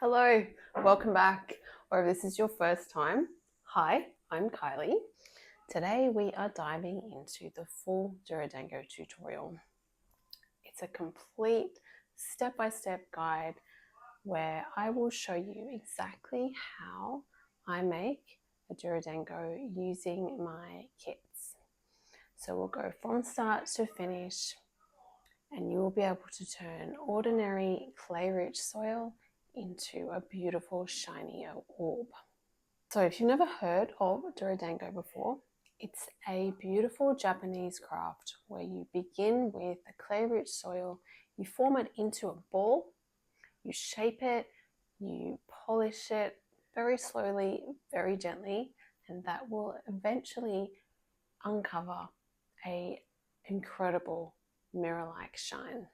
Hello, welcome back, or if this is your first time, hi, I'm Kylie. Today we are diving into the full Dorodango tutorial. It's a complete step-by-step guide where I will show you exactly how I make a Dorodango using my kits. So we'll go from start to finish and you will be able to turn ordinary clay-rich soil into a beautiful shiny orb. So if you've never heard of Dorodango before, it's a beautiful Japanese craft where you begin with a clay-rich soil, you form it into a ball, you shape it, you polish it very slowly, very gently, and that will eventually uncover an incredible mirror-like shine.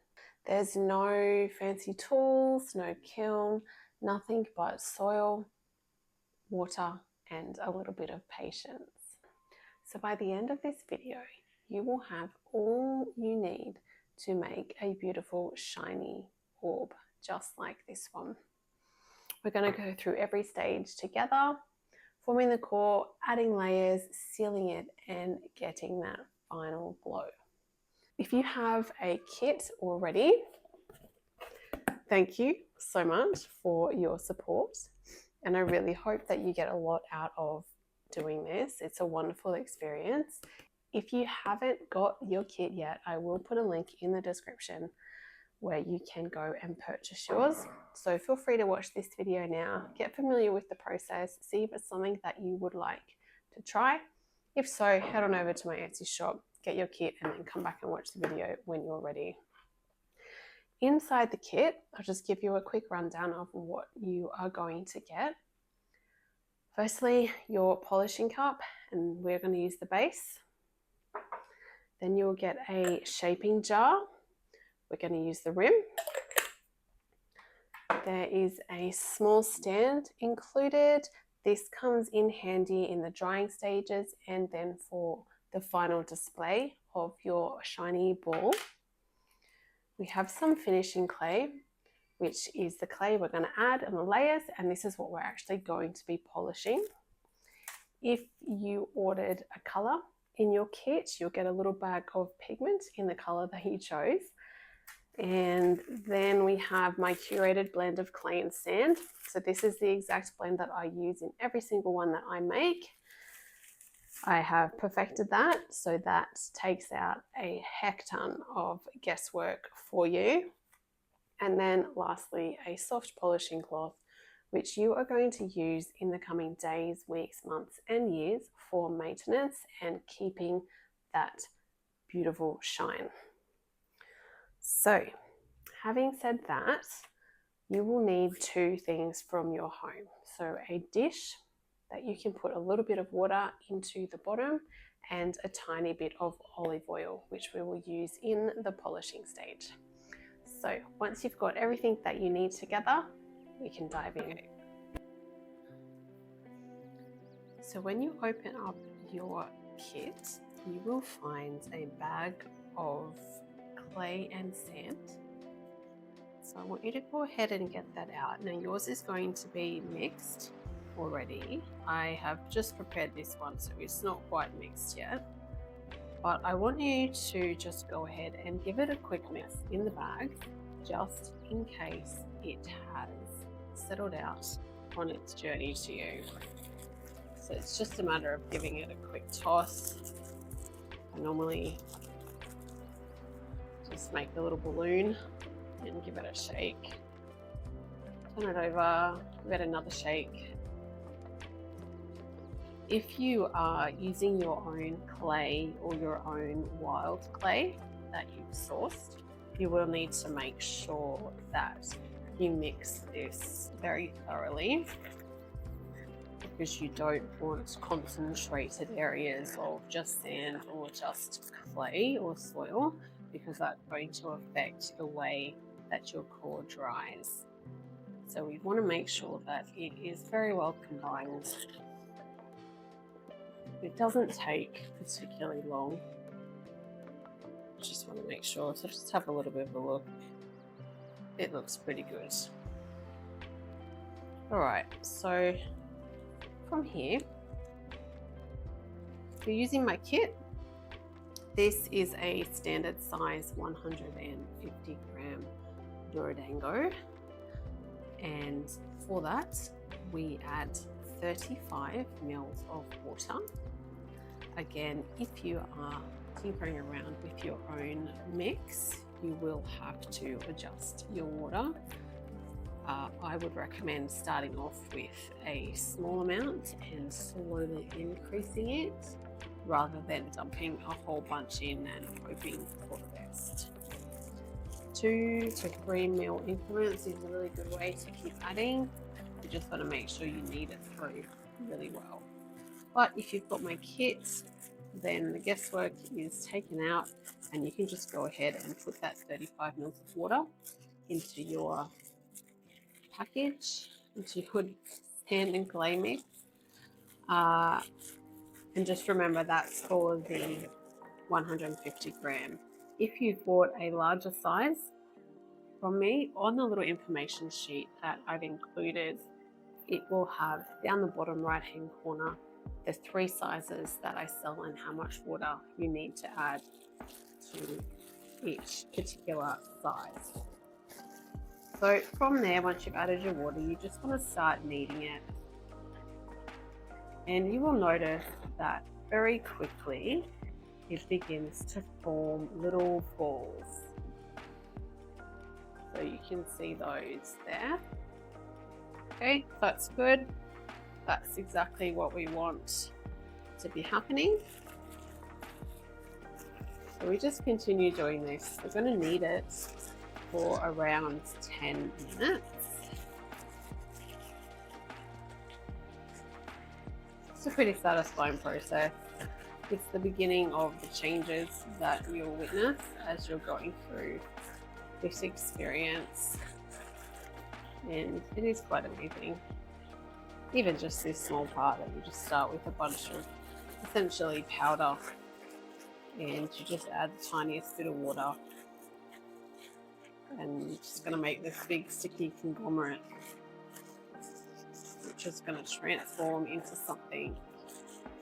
There's no fancy tools, no kiln, nothing but soil, water, and a little bit of patience. So by the end of this video, you will have all you need to make a beautiful shiny orb, just like this one. We're going to go through every stage together, forming the core, adding layers, sealing it, and getting that final glow. If you have a kit already, thank you so much for your support. And I really hope that you get a lot out of doing this. It's a wonderful experience. If you haven't got your kit yet, I will put a link in the description where you can go and purchase yours. So feel free to watch this video now, get familiar with the process, see if it's something that you would like to try. If so, head on over to my Etsy shop, get your kit, and then come back and watch the video when you're ready. Inside the kit, I'll just give you a quick rundown of what you are going to get. Firstly, your polishing cup, and we're going to use the base. Then you'll get a shaping jar. We're going to use the rim. There is a small stand included. This comes in handy in the drying stages and then for the final display of your shiny ball. We have some finishing clay, which is the clay we're going to add and the layers, and this is what we're actually going to be polishing. If you ordered a colour in your kit, you'll get a little bag of pigment in the colour that you chose. And then we have my curated blend of clay and sand. So this is the exact blend that I use in every single one that I make. I have perfected that, so that takes out a heck ton of guesswork for you. And then lastly, a soft polishing cloth, which you are going to use in the coming days, weeks, months, and years for maintenance and keeping that beautiful shine. So, having said that, you will need two things from your home. So a dish that you can put a little bit of water into the bottom and a tiny bit of olive oil, which we will use in the polishing stage. So once you've got everything that you need together, we can dive in. So when you open up your kit, you will find a bag of clay and sand. So I want you to go ahead and get that out. Now yours is going to be mixed already. I have just prepared this one, so it's not quite mixed yet. But I want you to just go ahead and give it a quick mix in the bag, just in case it has settled out on its journey to you. So it's just a matter of giving it a quick toss. I normally just make a little balloon and give it a shake. Turn it over, give it another shake. If you are using your own clay or your own wild clay that you've sourced, you will need to make sure that you mix this very thoroughly, because you don't want concentrated areas of just sand or just clay or soil, because that's going to affect the way that your core dries. So we want to make sure that it is very well combined. It doesn't take particularly long. Just want to make sure, so just have a little bit of a look. It looks pretty good. All right, so from here, if you're using my kit, this is a standard size 150 gram Dorodango, and for that we add 35 mils of water. Again, if you are tinkering around with your own mix, you will have to adjust your water. I would recommend starting off with a small amount and slowly increasing it, rather than dumping a whole bunch in and hoping for the best. 2 to 3 ml increments is a really good way to keep adding. You just got to make sure you knead it through really well. But if you've got my kit, then the guesswork is taken out, and you can just go ahead and put that 35 mils of water into your package, into your sand and clay mix. And just remember that's for the 150 gram. If you bought a larger size from me, on the little information sheet that I've included, it will have down the bottom right hand corner the 3 sizes that I sell and how much water you need to add to each particular size. So from there, once you've added your water, you just want to start kneading it. And you will notice that very quickly it begins to form little balls. So you can see those there. Okay, that's good. That's exactly what we want to be happening. So we just continue doing this. We're going to knead it for around 10 minutes. It's a pretty satisfying process. It's the beginning of the changes that you'll witness as you're going through this experience, and it is quite amazing. Even just this small part that you just start with a bunch of essentially powder, and you just add the tiniest bit of water, and you're just going to make this big sticky conglomerate, which is going to transform into something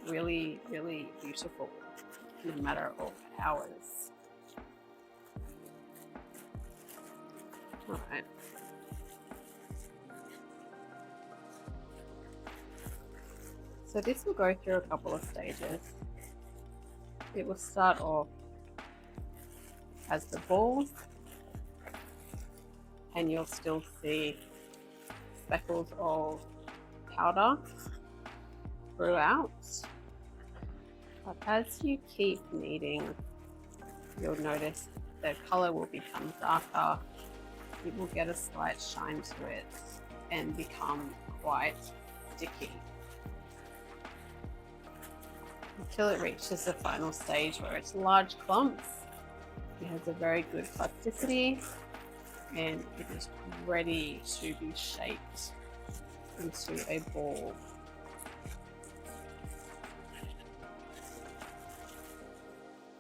really, really beautiful in a matter of hours. All right. So this will go through a couple of stages. It will start off as the balls, and you'll still see speckles of powder throughout. But as you keep kneading, you'll notice the color will become darker. It will get a slight shine to it and become quite sticky, until it reaches the final stage where it's large clumps. It has a very good plasticity, and it is ready to be shaped into a ball.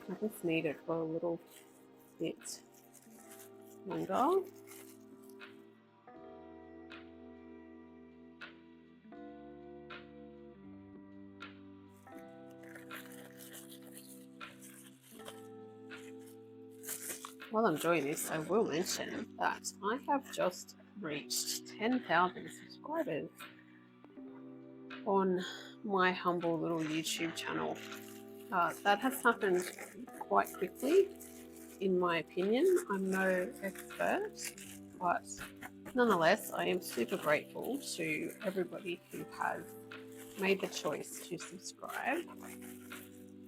I just knead it for a little bit longer. While I'm doing this, I will mention that I have just reached 10,000 subscribers on my humble little YouTube channel. That has happened quite quickly, in my opinion. I'm no expert, but nonetheless, I am super grateful to everybody who has made the choice to subscribe.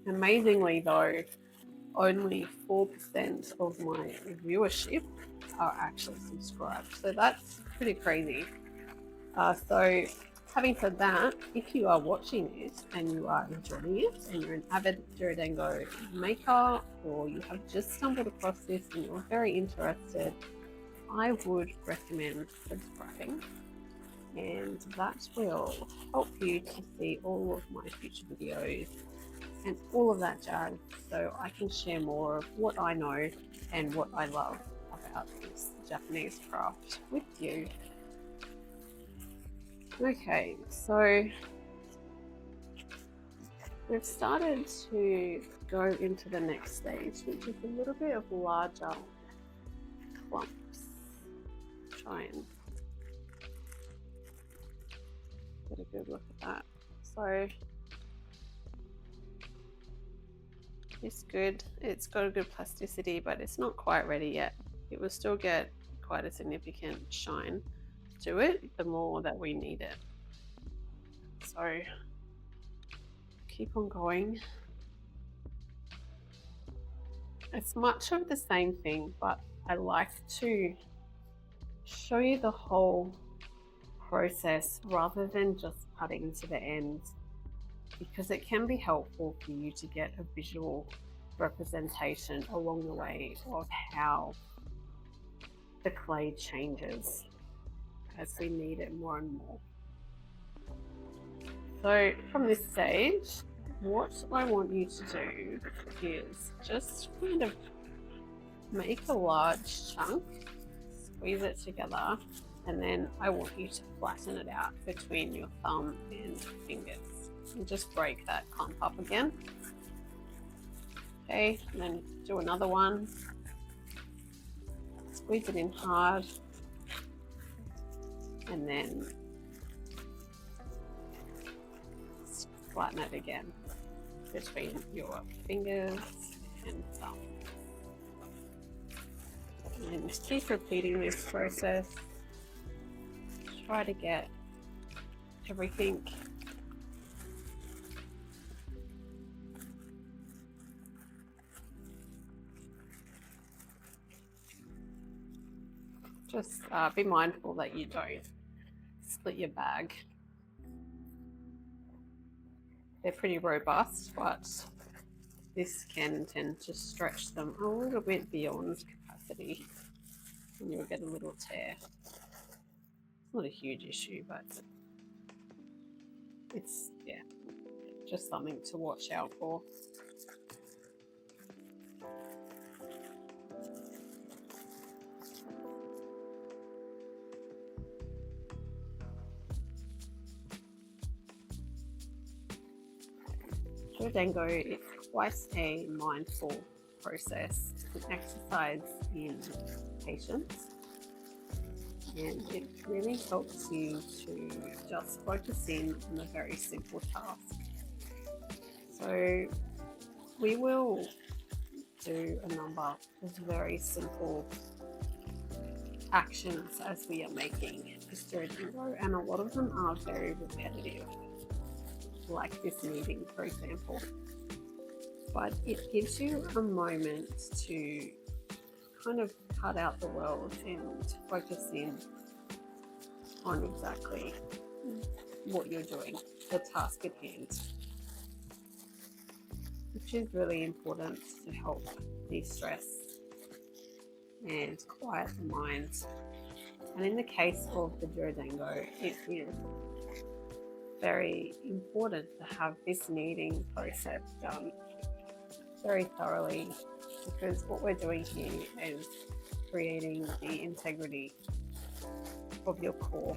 Amazingly though, only 4% of my viewership are actually subscribed, so that's pretty crazy. So having said that, if you are watching this and you are enjoying it, and you're an avid Dorodango maker, or you have just stumbled across this and you're very interested, I would recommend subscribing, and that will help you to see all of my future videos and all of that jazz, so I can share more of what I know and what I love about this Japanese craft with you. Okay, so we've started to go into the next stage, which is a little bit of larger clumps. Try and get a good look at that. So it's good. It's got a good plasticity, but it's not quite ready yet. It will still get quite a significant shine to it the more that we need it. So keep on going. It's much of the same thing, but I like to show you the whole process rather than just cutting to the end, because it can be helpful for you to get a visual representation along the way of how the clay changes as we knead it more and more. So from this stage, what I want you to do is just kind of make a large chunk, squeeze it together, and then I want you to flatten it out between your thumb and fingers and just break that clump up again. Okay, and then do another one, squeeze it in hard, and then flatten it again between your fingers and thumb. And just keep repeating this process. Try to get everything just be mindful that you don't split your bag. They're pretty robust, but this can tend to stretch them a little bit beyond capacity and you'll get a little tear. It's not a huge issue, but it's, yeah, just something to watch out for. Dorodango is quite a mindful process, an exercise in patience, and it really helps you to just focus in on a very simple task. So we will do a number of very simple actions as we are making this Dorodango, and a lot of them are very repetitive, like this kneading, for example. But it gives you a moment to kind of cut out the world and focus in on exactly what you're doing, the task at hand, which is really important to help de-stress and quiet the mind. And in the case of the Dorodango, it is very important to have this kneading process done very thoroughly, because what we're doing here is creating the integrity of your core.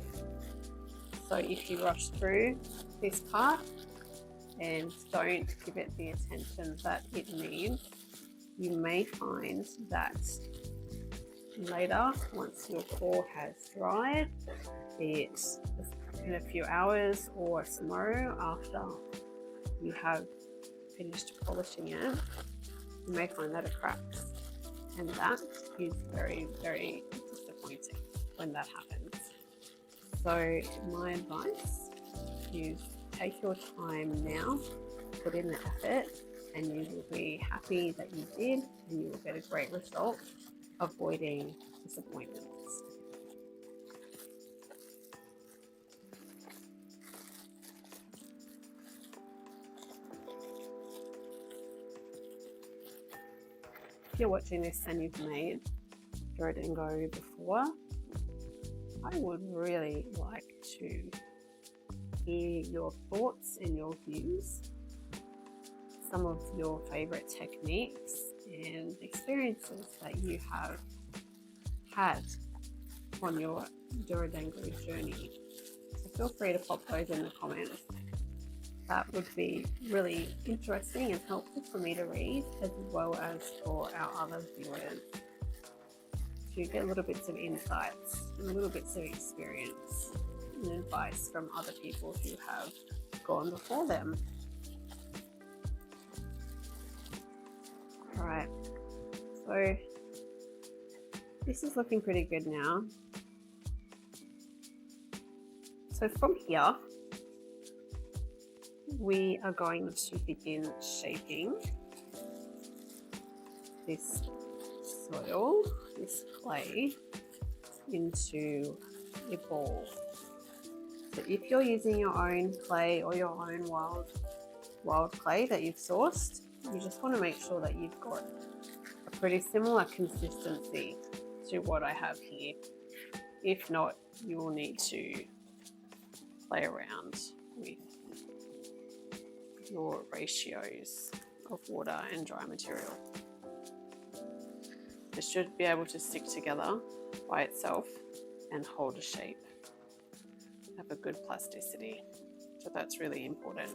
So if you rush through this part and don't give it the attention that it needs, you may find that later, once your core has dried, be it in a few hours or tomorrow after you have finished polishing it, you may find that it cracks, and that is very, very disappointing when that happens. So my advice is take your time now, put in the effort, and you will be happy that you did, and you will get a great result, avoiding disappointments. If you're watching this and you've made Dorodango before, I would really like to hear your thoughts and your views, some of your favorite techniques and experiences that you have had on your Dorodango journey. So feel free to pop those in the comments. That would be really interesting and helpful for me to read, as well as for our other viewers, to get little bits of insights and little bits of experience and advice from other people who have gone before them. Alright, so this is looking pretty good now. So from here, we are going to begin shaping this soil, this clay, into a ball. So if you're using your own clay or your own wild clay that you've sourced, you just want to make sure that you've got a pretty similar consistency to what I have here. If not, you will need to play around with your ratios of water and dry material. It should be able to stick together by itself and hold a shape, have a good plasticity. So that's really important.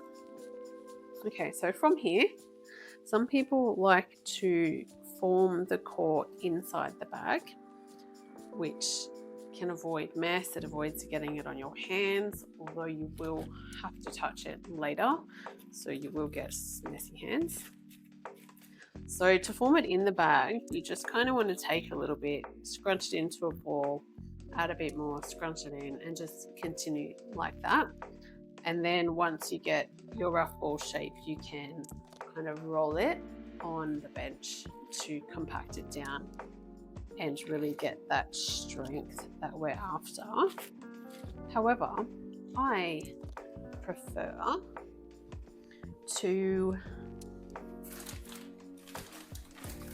Okay, so from here, some people like to form the core inside the bag, which can avoid mess. It avoids getting it on your hands, although you will have to touch it later, so you will get messy hands. So to form it in the bag, you just kind of want to take a little bit, scrunch it into a ball, add a bit more, scrunch it in, and just continue like that. And then once you get your rough ball shape, you can kind of roll it on the bench to compact it down and really get that strength that we're after. However, I prefer to,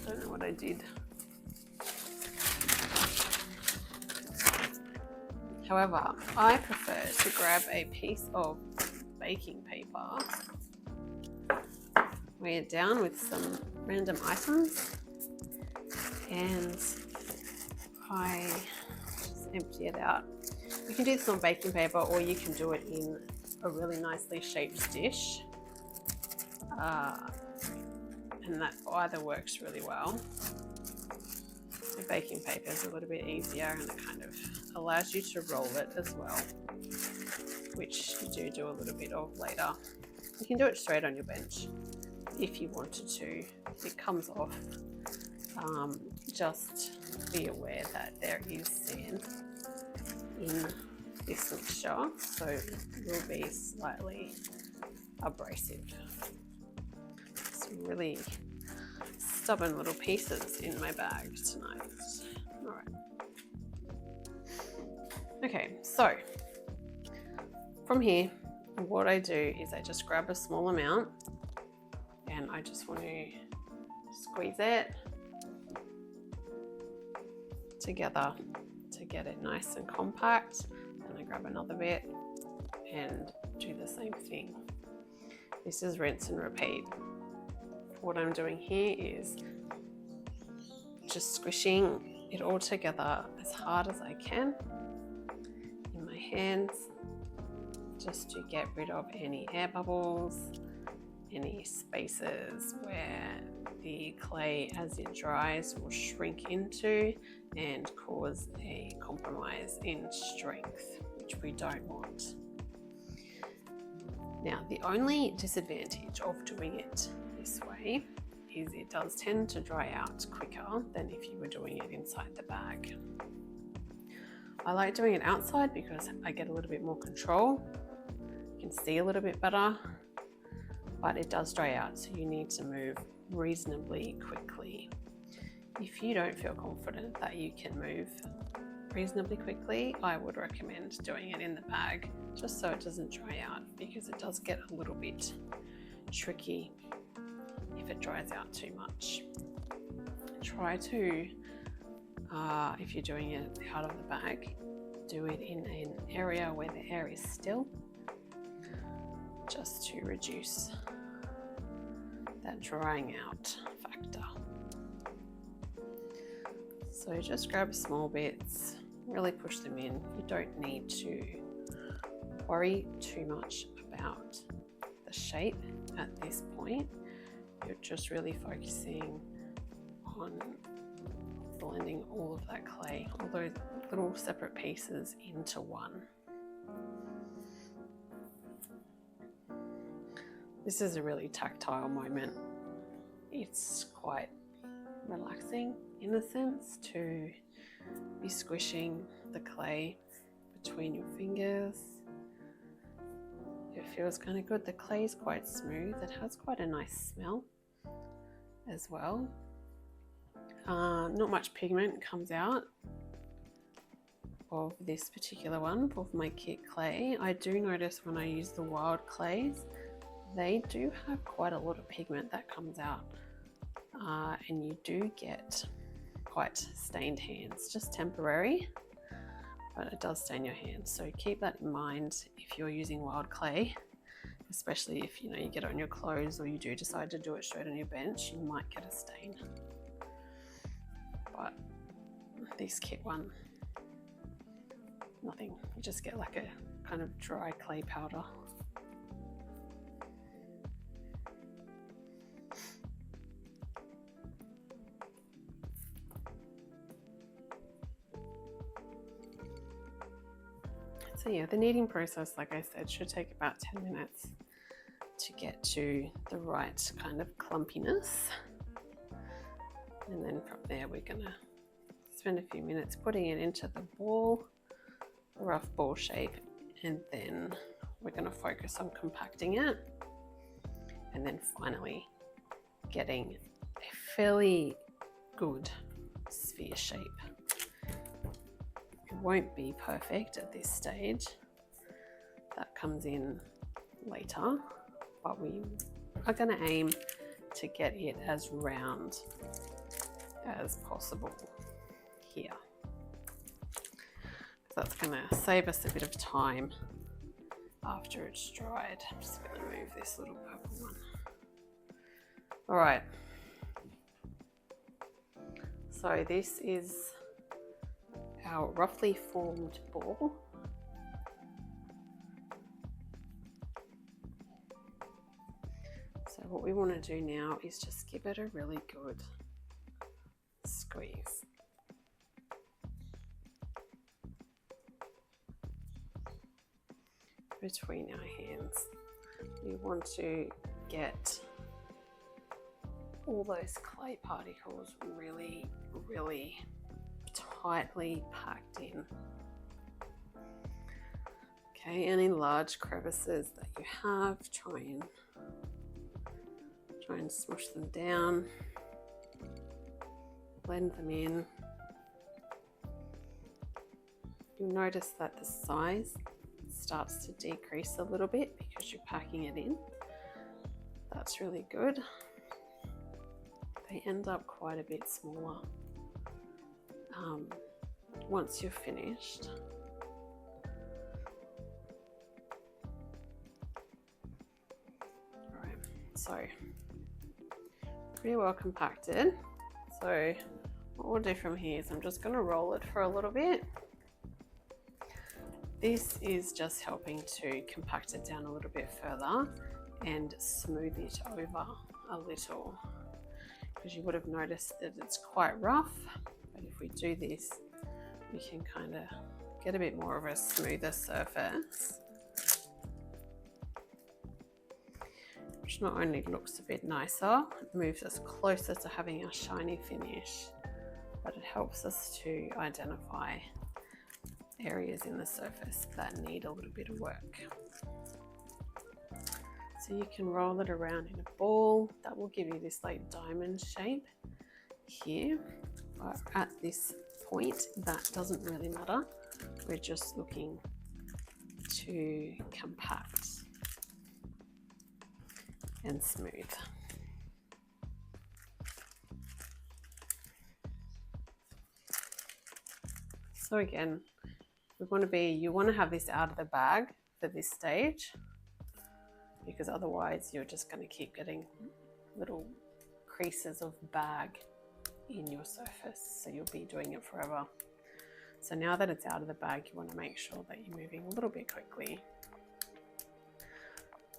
I don't know what I did. However, I prefer to grab a piece of baking paper, weigh it down with some random items, and I just empty it out. You can do this on baking paper, or you can do it in a really nicely shaped dish, and that either works really well. The baking paper is a little bit easier, and it kind of allows you to roll it as well, which you do a little bit of later. You can do it straight on your bench if you wanted to. It comes off. Just be aware that there is sand in this mixture, so it will be slightly abrasive. Some really stubborn little pieces in my bag tonight. All right. Okay, so from here, what I do is I just grab a small amount and I just want to squeeze it together to get it nice and compact. And I grab another bit and do the same thing. This is rinse and repeat. What I'm doing here is just squishing it all together as hard as I can in my hands, just to get rid of any air bubbles, any spaces where the clay as it dries will shrink into and cause a compromise in strength, which we don't want. Now, the only disadvantage of doing it this way is it does tend to dry out quicker than if you were doing it inside the bag. I like doing it outside because I get a little bit more control. You can see a little bit better, but it does dry out, so you need to move reasonably quickly. If you don't feel confident that you can move reasonably quickly, I would recommend doing it in the bag, just so it doesn't dry out, because it does get a little bit tricky if it dries out too much. Try to, if you're doing it out of the bag, do it in an area where the air is still, just to reduce that drying out factor. So just grab small bits, really push them in. You don't need to worry too much about the shape at this point. You're just really focusing on blending all of that clay, all those little separate pieces into one. This is a really tactile moment. It's quite relaxing in a sense to be squishing the clay between your fingers. It feels kind of good. The clay is quite smooth. It has quite a nice smell as well. Not much pigment comes out of this particular one, of my kit clay. I do notice when I use the wild clays, they do have quite a lot of pigment that comes out, and you do get quite stained hands, just temporary, but it does stain your hands. So keep that in mind if you're using wild clay, especially if you get it on your clothes or you do decide to do it straight on your bench, you might get a stain. But this kit one, nothing. You just get like a kind of dry clay powder. So yeah, the kneading process, like I said, should take about 10 minutes to get to the right kind of clumpiness. And then from there, we're gonna spend a few minutes putting it into the ball, the rough ball shape, and then we're gonna focus on compacting it. And then finally getting a fairly good sphere shape. It won't be perfect at this stage. That comes in later, but we are going to aim to get it as round as possible here. That's going to save us a bit of time after it's dried. I'm just going to move this little purple one. All right. So this is our roughly formed ball. So what we want to do now is just give it a really good squeeze. Between our hands. We want to get all those clay particles really, really tightly packed in. Okay, any large crevices that you have, try and smush them down, blend them in. You'll notice that the size starts to decrease a little bit because you're packing it in. That's really good. They end up quite a bit smaller once you're finished. All right, so pretty well compacted. So what we'll do from here is I'm just going to roll it for a little bit. This is just helping to compact it down a little bit further and smooth it over a little, because you would have noticed that it's quite rough, but if we do this, we can kind of get a bit more of a smoother surface, which not only looks a bit nicer, it moves us closer to having a shiny finish, but it helps us to identify areas in the surface that need a little bit of work. So you can roll it around in a ball. That will give you this like diamond shape here. But at this point, that doesn't really matter. We're just looking to compact and smooth. So again, you want to have this out of the bag for this stage, because otherwise you're just going to keep getting little creases of bag in your surface, so you'll be doing it forever. So now that it's out of the bag, you want to make sure that you're moving a little bit quickly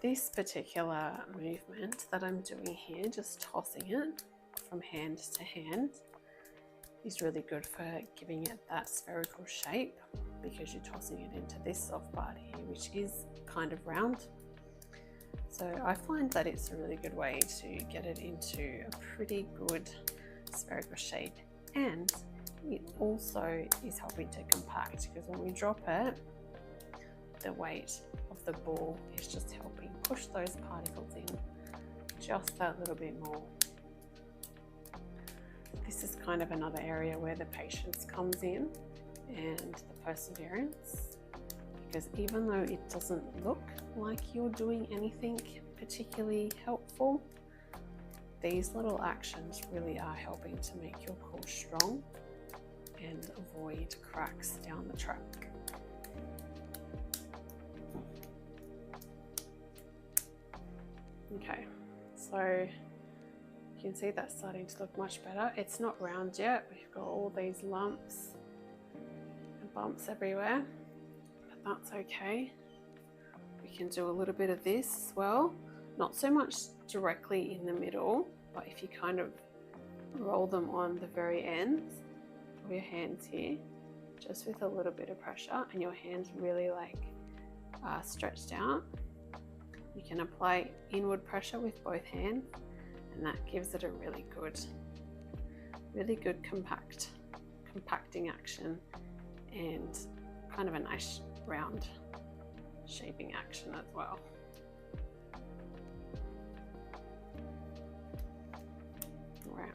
This particular movement that I'm doing here, just tossing it from hand to hand, is really good for giving it that spherical shape, because you're tossing it into this soft part here, which is kind of round. So I find that it's a really good way to get it into a pretty good spherical shape, and it also is helping to compact, because when we drop it, the weight of the ball is just helping push those particles in just that little bit more. This is kind of another area where the patience comes in and the perseverance, because even though it doesn't look like you're doing anything particularly helpful, these little actions really are helping to make your core strong and avoid cracks down the track. Okay, so you can see that's starting to look much better. It's not round yet. We've got all these lumps and bumps everywhere, but that's okay. We can do a little bit of this as well. Not so much directly in the middle, but if you kind of roll them on the very ends of your hands here, just with a little bit of pressure, and your hands really stretched out, you can apply inward pressure with both hands, and that gives it a really good compacting action, and kind of a nice round shaping action as well. Alright,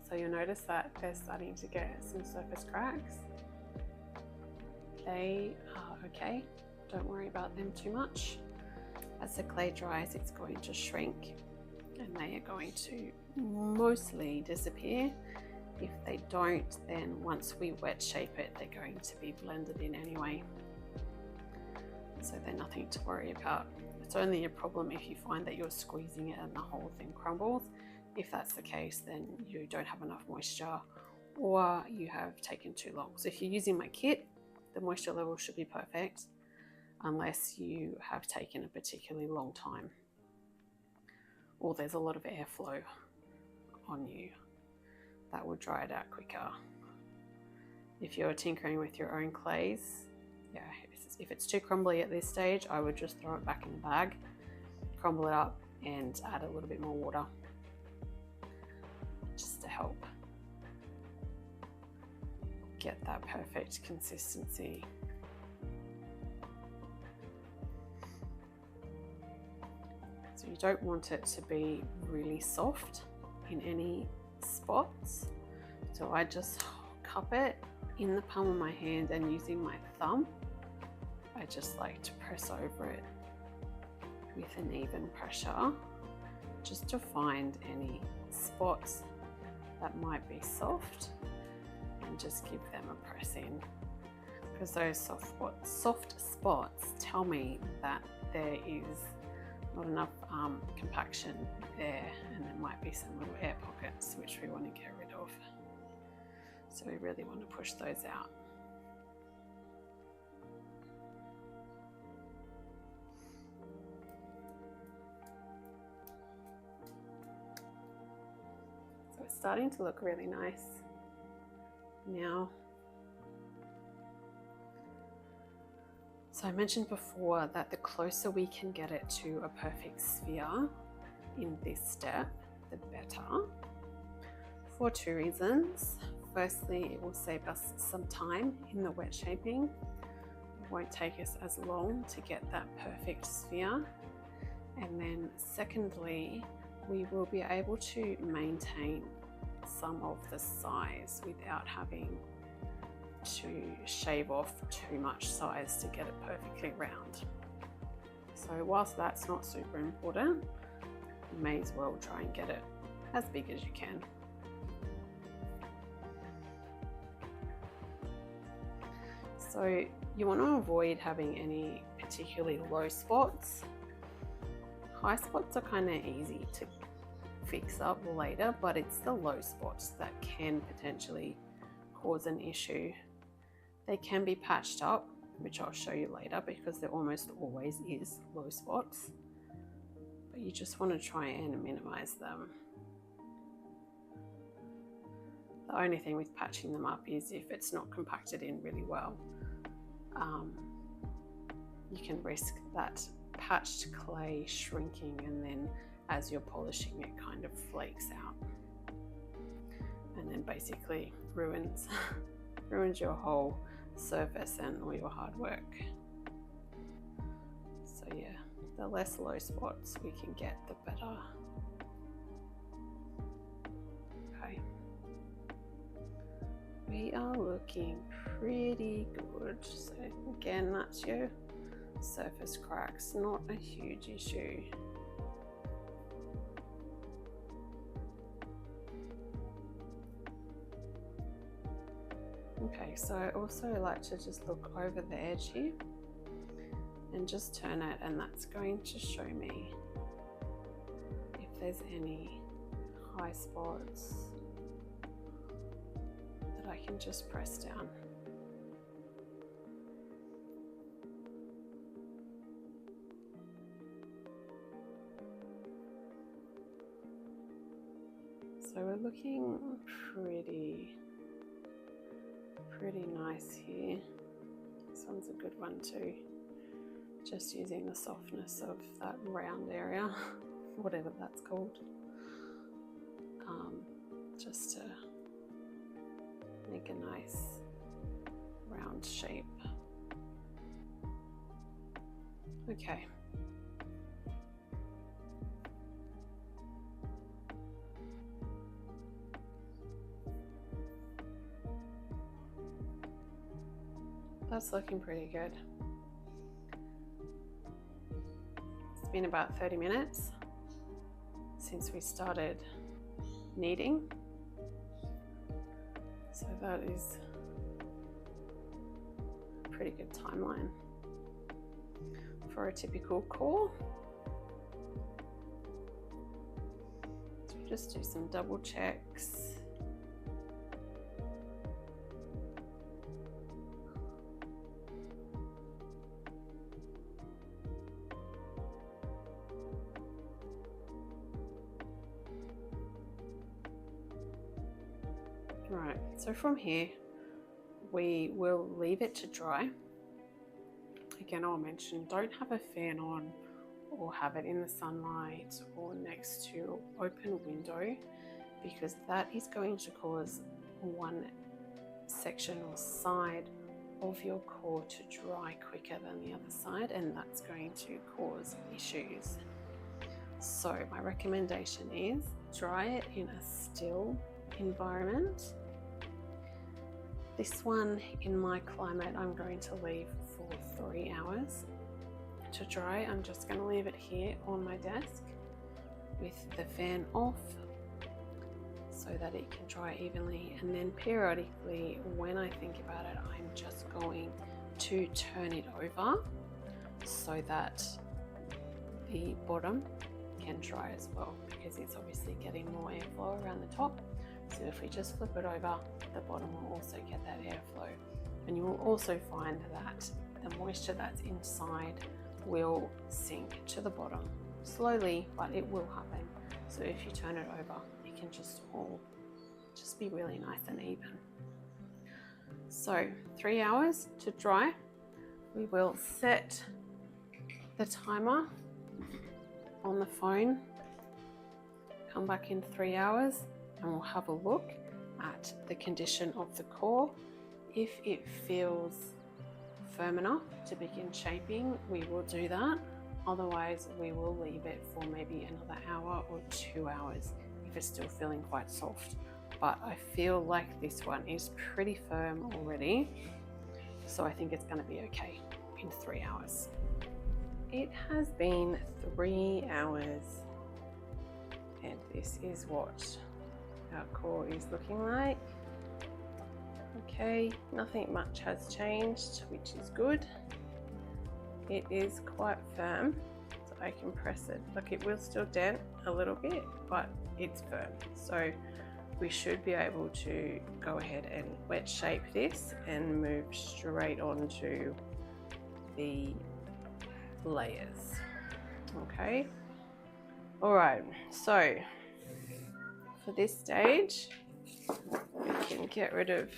so you'll notice that they're starting to get some surface cracks. They are okay, don't worry about them too much. As the clay dries, it's going to shrink, and they are going to mostly disappear. If they don't, then once we wet shape it, they're going to be blended in anyway. So they're nothing to worry about. It's only a problem if you find that you're squeezing it and the whole thing crumbles. If that's the case, then you don't have enough moisture, or you have taken too long. So if you're using my kit, the moisture level should be perfect, unless you have taken a particularly long time, or there's a lot of airflow on you. That will dry it out quicker. If you're tinkering with your own clays, yeah, if it's too crumbly at this stage, I would just throw it back in the bag, crumble it up, and add a little bit more water, just to help get that perfect consistency. So you don't want it to be really soft in any spots. So I just cup it in the palm of my hand, and using my thumb, I just like to press over it with an even pressure, just to find any spots that might be soft, and just give them a press in, because those soft spots tell me that there is not enough compaction there, and there might be some little air pockets which we want to get rid of. So we really want to push those out. So it's starting to look really nice now. So I mentioned before that the closer we can get it to a perfect sphere in this step, the better, for two reasons. Firstly, it will save us some time in the wet shaping. It won't take us as long to get that perfect sphere. And then secondly, we will be able to maintain some of the size without having to shave off too much size to get it perfectly round. So whilst that's not super important, you may as well try and get it as big as you can. So you want to avoid having any particularly low spots. High spots are kind of easy to fix up later, but it's the low spots that can potentially cause an issue. They can be patched up, which I'll show you later because there almost always is low spots, but you just want to try and minimize them. The only thing with patching them up is if it's not compacted in really well, you can risk that patched clay shrinking, and then as you're polishing it kind of flakes out and then basically ruins your whole surface and all your hard work. So yeah, the less low spots we can get, the better. Okay, we are looking pretty good. So again, that's your surface cracks, not a huge issue. Okay, so I also like to just look over the edge here and just turn it, and that's going to show me if there's any high spots that I can just press down. So we're looking pretty nice here. This one's a good one too. Just using the softness of that round area, whatever that's called, just to make a nice round shape. Okay. That's looking pretty good. It's been about 30 minutes since we started kneading. So that is a pretty good timeline for a typical core. So just do some double checks. Right, so from here we will leave it to dry. Again, I'll mention, don't have a fan on or have it in the sunlight or next to open window, because that is going to cause one section or side of your core to dry quicker than the other side, and that's going to cause issues. So my recommendation is dry it in a still environment. This one, in my climate, I'm going to leave for 3 hours to dry. I'm just going to leave it here on my desk with the fan off so that it can dry evenly, and then periodically when I think about it, I'm just going to turn it over so that the bottom can dry as well, because it's obviously getting more airflow around the top. So if we just flip it over, the bottom will also get that airflow, and you will also find that the moisture that's inside will sink to the bottom slowly, but it will happen. So if you turn it over, it can just all be really nice and even. So 3 hours to dry. We will set the timer on the phone, come back in 3 hours, and we'll have a look at the condition of the core. If it feels firm enough to begin shaping, we will do that. Otherwise, we will leave it for maybe another hour or 2 hours if it's still feeling quite soft. But I feel like this one is pretty firm already, so I think it's going to be okay in 3 hours. It has been 3 hours, and this is what our core is looking like. Okay, nothing much has changed, which is good. It is quite firm, so I can press it. Like, it will still dent a little bit, but it's firm. So we should be able to go ahead and wet shape this and move straight on to the layers. Okay. All right, so for this stage, we can get rid of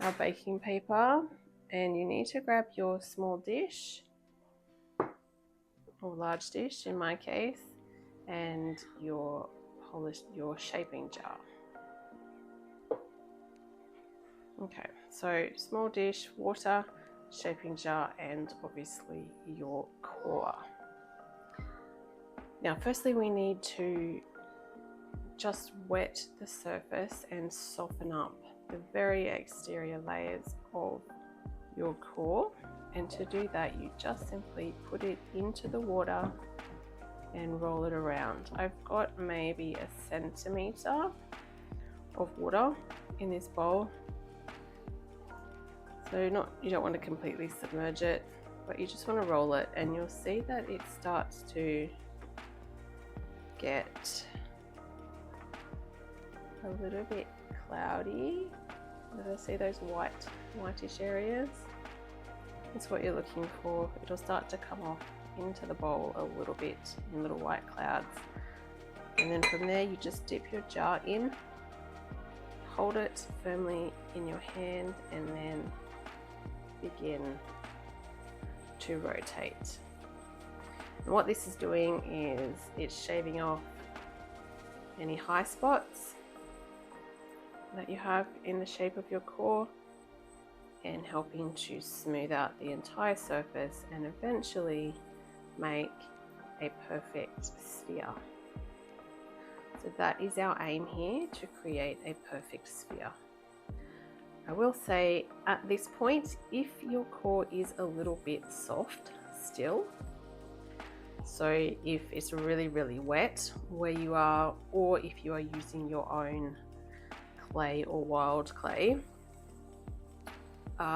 our baking paper, and you need to grab your small dish, or large dish in my case, and your shaping jar. Okay, so small dish, water, shaping jar, and obviously your core. Now, firstly, we need to just wet the surface and soften up the very exterior layers of your core. And to do that, you just simply put it into the water and roll it around. I've got maybe a centimeter of water in this bowl. So you don't want to completely submerge it, but you just want to roll it, and you'll see that it starts to get a little bit cloudy. I see those whitish areas. That's what you're looking for. It'll start to come off into the bowl a little bit in little white clouds. And then from there, you just dip your jar in, hold it firmly in your hand, and then begin to rotate. And what this is doing is it's shaving off any high spots that you have in the shape of your core and helping to smooth out the entire surface and eventually make a perfect sphere. So that is our aim here, to create a perfect sphere. I will say at this point, if your core is a little bit soft still, so if it's really, really wet where you are, or if you are using your own clay or wild clay,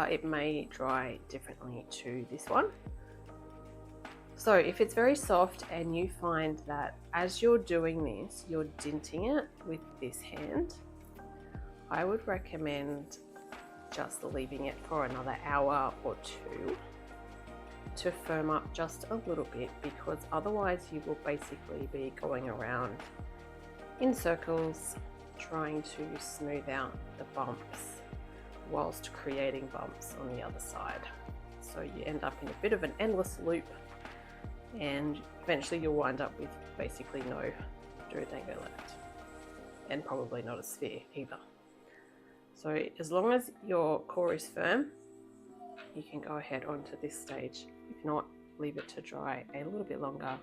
it may dry differently to this one. So if it's very soft and you find that as you're doing this, you're dinting it with this hand, I would recommend just leaving it for another hour or two to firm up just a little bit, because otherwise you will basically be going around in circles trying to smooth out the bumps whilst creating bumps on the other side. So you end up in a bit of an endless loop, and eventually you'll wind up with basically no Dorodango left, and probably not a sphere either. So as long as your core is firm, you can go ahead onto this stage. If not, leave it to dry a little bit longer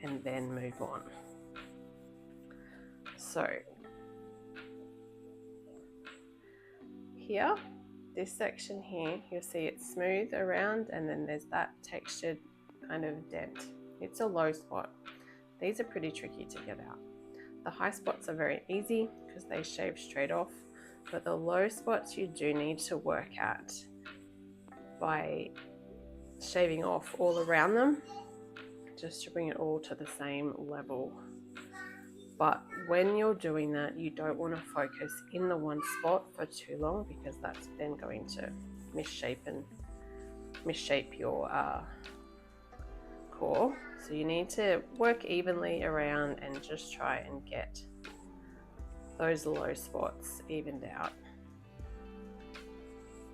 and then move on. So here, this section here, you'll see it's smooth around, and then there's that textured kind of dent. It's a low spot. These are pretty tricky to get out. The high spots are very easy because they shave straight off, but the low spots you do need to work at by shaving off all around them, just to bring it all to the same level. But when you're doing that, you don't want to focus in the one spot for too long, because that's then going to misshape your core. So you need to work evenly around and just try and get those low spots evened out.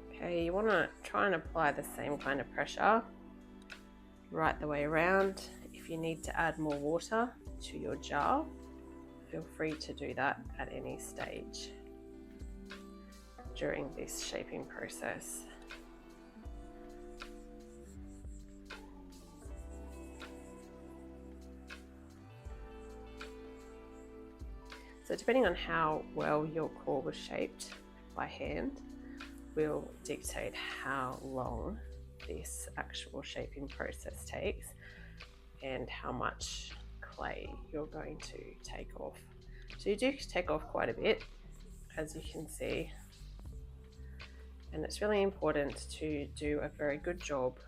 Okay, you want to try and apply the same kind of pressure right the way around. If you need to add more water to your jar, feel free to do that at any stage during this shaping process. So depending on how well your core was shaped by hand will dictate how long this actual shaping process takes and how much clay you're going to take off. So you do take off quite a bit, as you can see, and it's really important to do a very good job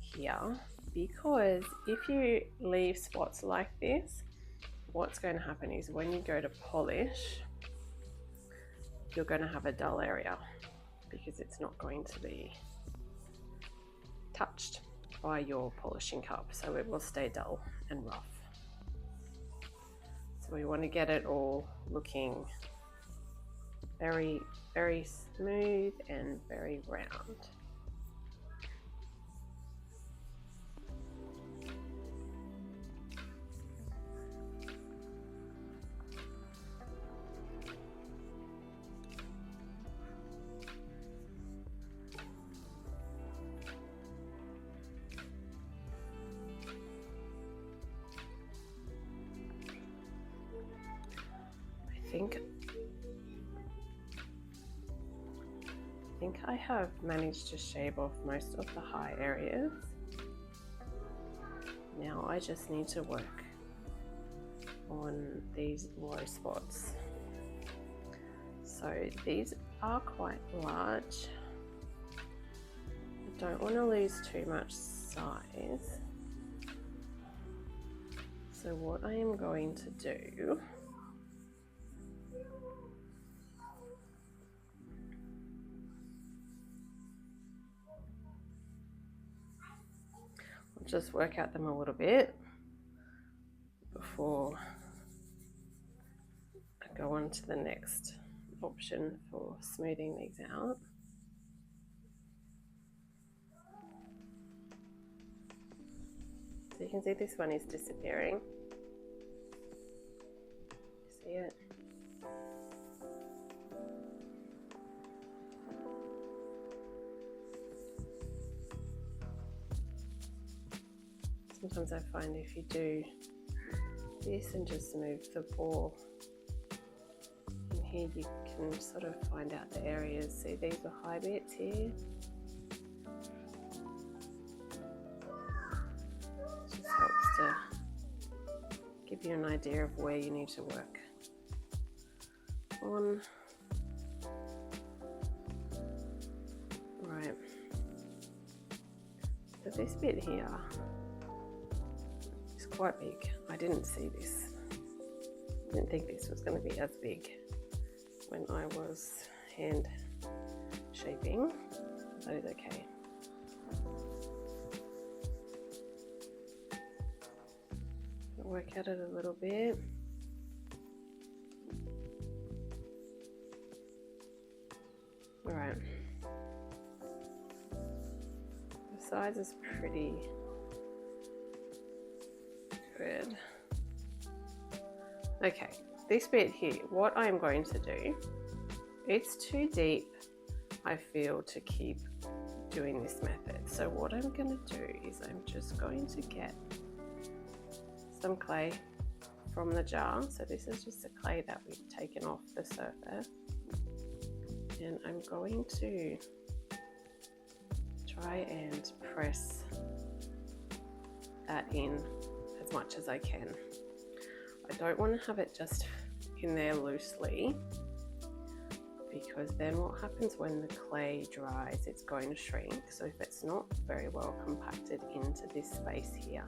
here, because if you leave spots like this, what's going to happen is when you go to polish, you're going to have a dull area. because it's not going to be touched by your polishing cup, so it will stay dull and rough. So we want to get it all looking very, very smooth and very round. I think I have managed to shave off most of the high areas. Now I just need to work on these low spots. So these are quite large. I don't want to lose too much size. So what I am going to do, I'll just work out them a little bit before I go on to the next option for smoothing these out. So you can see this one is disappearing. See it? Sometimes I find if you do this and just move the ball in here, you can sort of find out the areas. See, these are high bits here. Just helps to give you an idea of where you need to work on. Right. So this bit here is quite big. I didn't see this. I didn't think this was going to be as big when I was hand shaping. That is okay. I'll work at it a little bit. All right. The size is pretty good. Okay, this bit here, what I'm going to do, it's too deep, I feel, to keep doing this method. So what I'm going to do is I'm just going to get some clay from the jar. So this is just the clay that we've taken off the surface. And I'm going to try and press that in as much as I can. I don't want to have it just in there loosely, because then what happens when the clay dries, it's going to shrink. So if it's not very well compacted into this space here,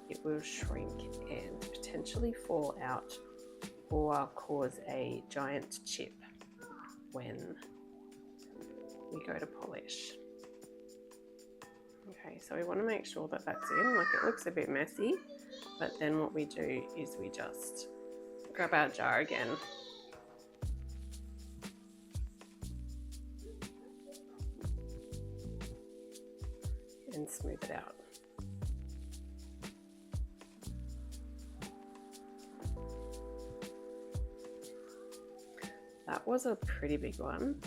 it will shrink and potentially fall out or cause a giant chip when we go to polish. Okay, so we want to make sure that that's in. Like, it looks a bit messy, but then what we do is we just grab our jar again and smooth it out. That was a pretty big one.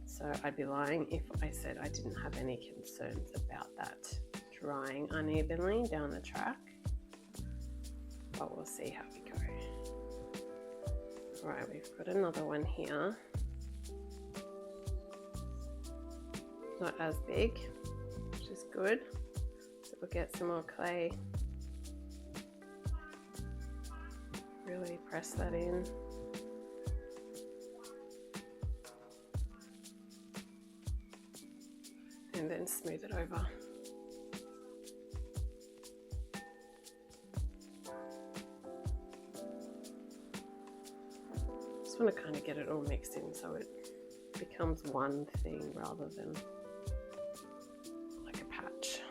So I'd be lying if I said I didn't have any concerns about that drying unevenly down the track, but we'll see how we go. All right, we've got another one here. Not as big, which is good. So we'll get some more clay. Really press that in. And then smooth it over. Just want to kind of get it all mixed in so it becomes one thing rather than like a patch.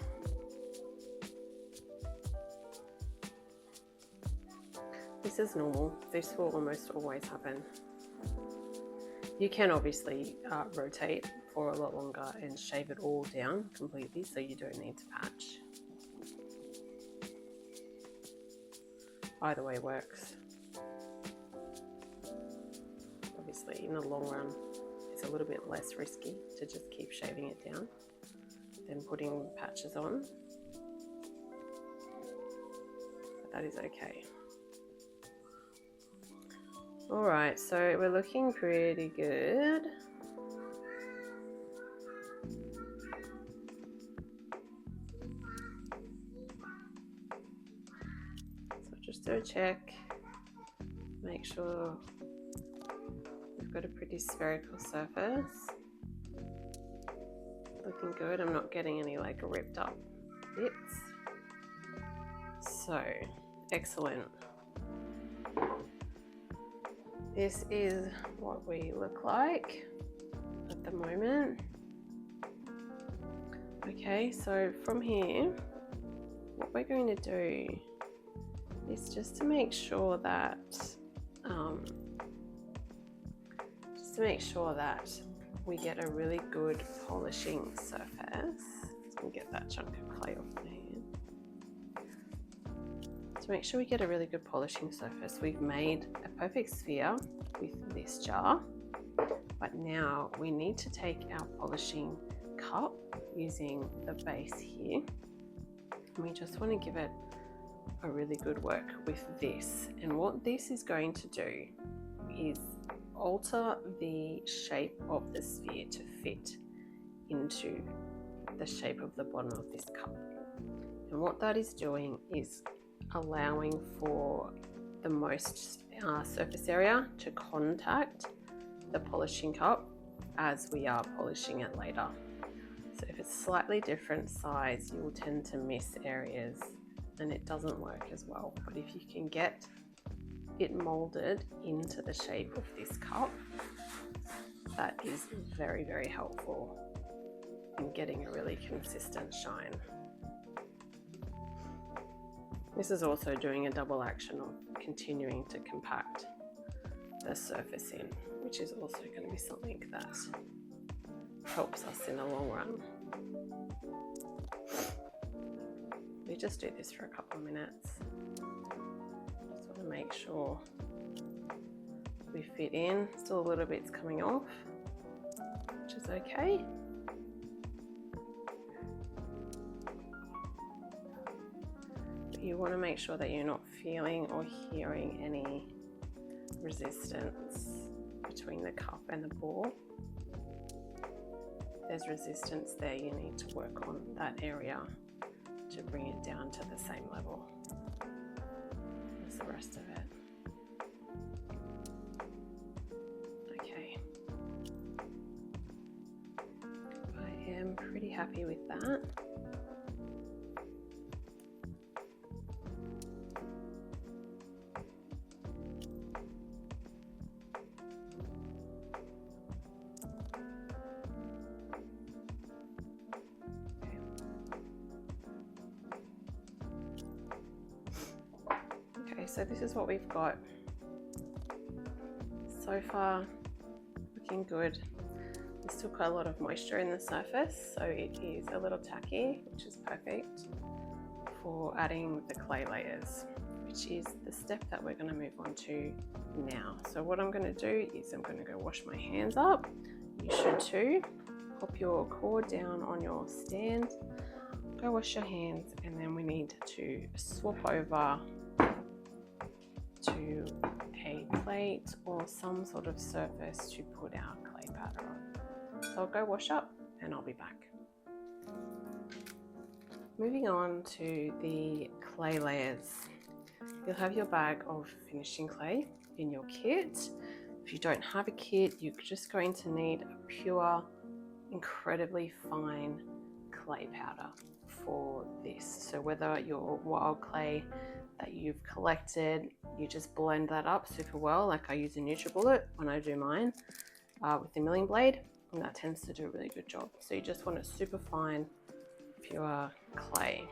This is normal. This will almost always happen. You can obviously rotate for a lot longer and shave it all down completely, so you don't need to patch. Either way works. Obviously, in the long run, it's a little bit less risky to just keep shaving it down than putting patches on. But that is okay. Alright, so we're looking pretty good. So just do a check, make sure we've got a pretty spherical surface. Looking good. I'm not getting any like ripped up bits. So, excellent. This is what we look like at the moment. Okay, so from here, what we're going to do is just to make sure that we get a really good polishing surface. Let me get that chunk of clay off my hand. To make sure we get a really good polishing surface, we've made a perfect sphere with this jar, but now we need to take our polishing cup using the base here, and we just want to give it a really good work with this. And what this is going to do is alter the shape of the sphere to fit into the shape of the bottom of this cup. And what that is doing is allowing for the most surface area to contact the polishing cup as we are polishing it later. So if it's slightly different size, you will tend to miss areas and it doesn't work as well. But if you can get it molded into the shape of this cup, that is very, very helpful in getting a really consistent shine. This is also doing a double action of continuing to compact the surface in, which is also going to be something that helps us in the long run. We just do this for a couple of minutes. Just want to make sure we fit in. Still a little bit's coming off, which is okay. You want to make sure that you're not feeling or hearing any resistance between the cup and the ball. If there's resistance there, you need to work on that area to bring it down to the same level as the rest of it. Okay. I am pretty happy with that. So this is what we've got so far, looking good. There's still quite a lot of moisture in the surface, so it is a little tacky, which is perfect for adding the clay layers, which is the step that we're going to move on to now. So what I'm going to do is I'm going to go wash my hands up. You should too. Pop your cord down on your stand, go wash your hands, and then we need to swap over to a plate or some sort of surface to put our clay powder on. So I'll go wash up and I'll be back. Moving on to the clay layers. You'll have your bag of finishing clay in your kit. If you don't have a kit, you're just going to need a pure, incredibly fine clay powder for this. So whether your wild clay that you've collected, you just blend that up super well. Like I use a NutriBullet when I do mine, with the milling blade, and that tends to do a really good job. So you just want a super fine, pure clay,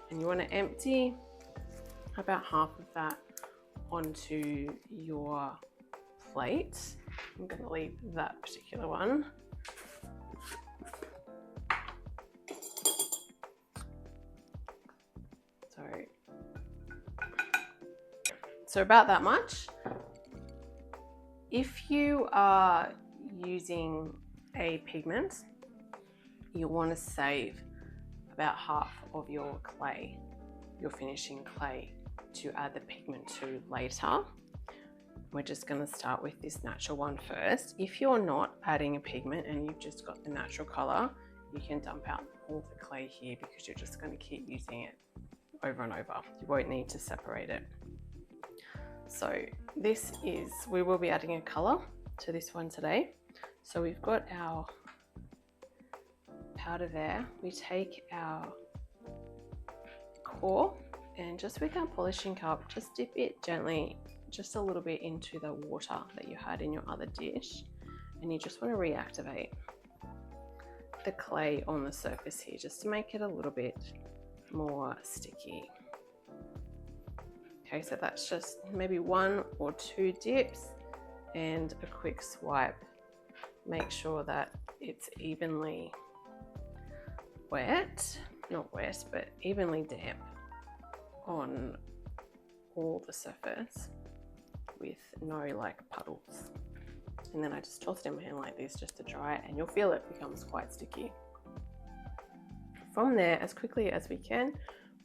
and you want to empty about half of that onto your plate. I'm going to leave that particular one. So about that much. If you are using a pigment, you want to save about half of your clay, your finishing clay, to add the pigment to later. We're just going to start with this natural one first. If you're not adding a pigment and you've just got the natural color, you can dump out all the clay here because you're just going to keep using it over and over. You won't need to separate it. So we will be adding a color to this one today. So we've got our powder there. We take our core and just with our polishing cup, just dip it gently, just a little bit into the water that you had in your other dish. And you just want to reactivate the clay on the surface here, just to make it a little bit more sticky. Okay, so that's just maybe 1 or 2 dips and a quick swipe. Make sure that it's evenly wet, not wet, but evenly damp on all the surface with no like puddles. And then I just toss it in my hand like this just to dry it, and you'll feel it becomes quite sticky. From there, as quickly as we can,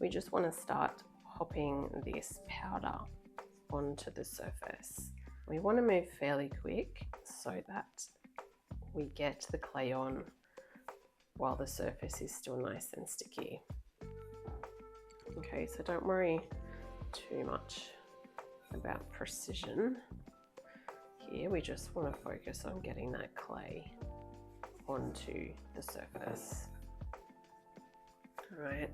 we just want to start popping this powder onto the surface. We want to move fairly quick so that we get the clay on while the surface is still nice and sticky. Okay, so don't worry too much about precision here. We just want to focus on getting that clay onto the surface. All right.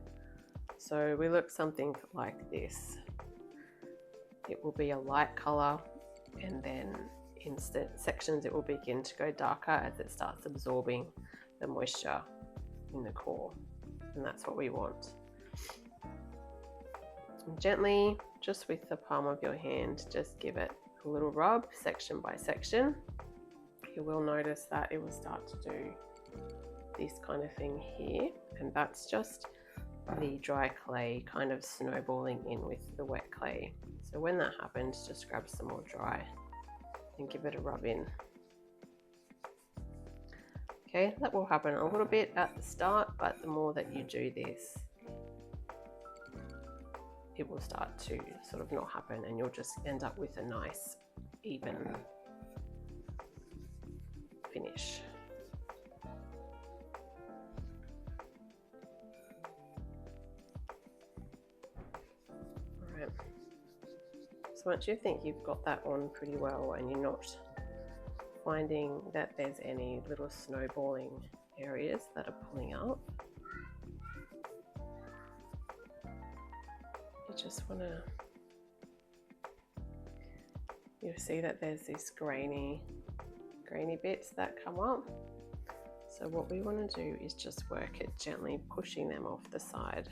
So we look something like this. It will be a light color, and then in sections it will begin to go darker as it starts absorbing the moisture in the core, and that's what we want. And gently, just with the palm of your hand, just give it a little rub section by section. You will notice that it will start to do this kind of thing here, and that's just the dry clay kind of snowballing in with the wet clay. So when that happens, just grab some more dry and give it a rub in. Okay, that will happen a little bit at the start, but the more that you do this, it will start to sort of not happen, and you'll just end up with a nice even finish. Alright, so once you think you've got that on pretty well and you're not finding that there's any little snowballing areas that are pulling up, you just want to, you'll see that there's this grainy bits that come up. So what we want to do is just work it gently, pushing them off the side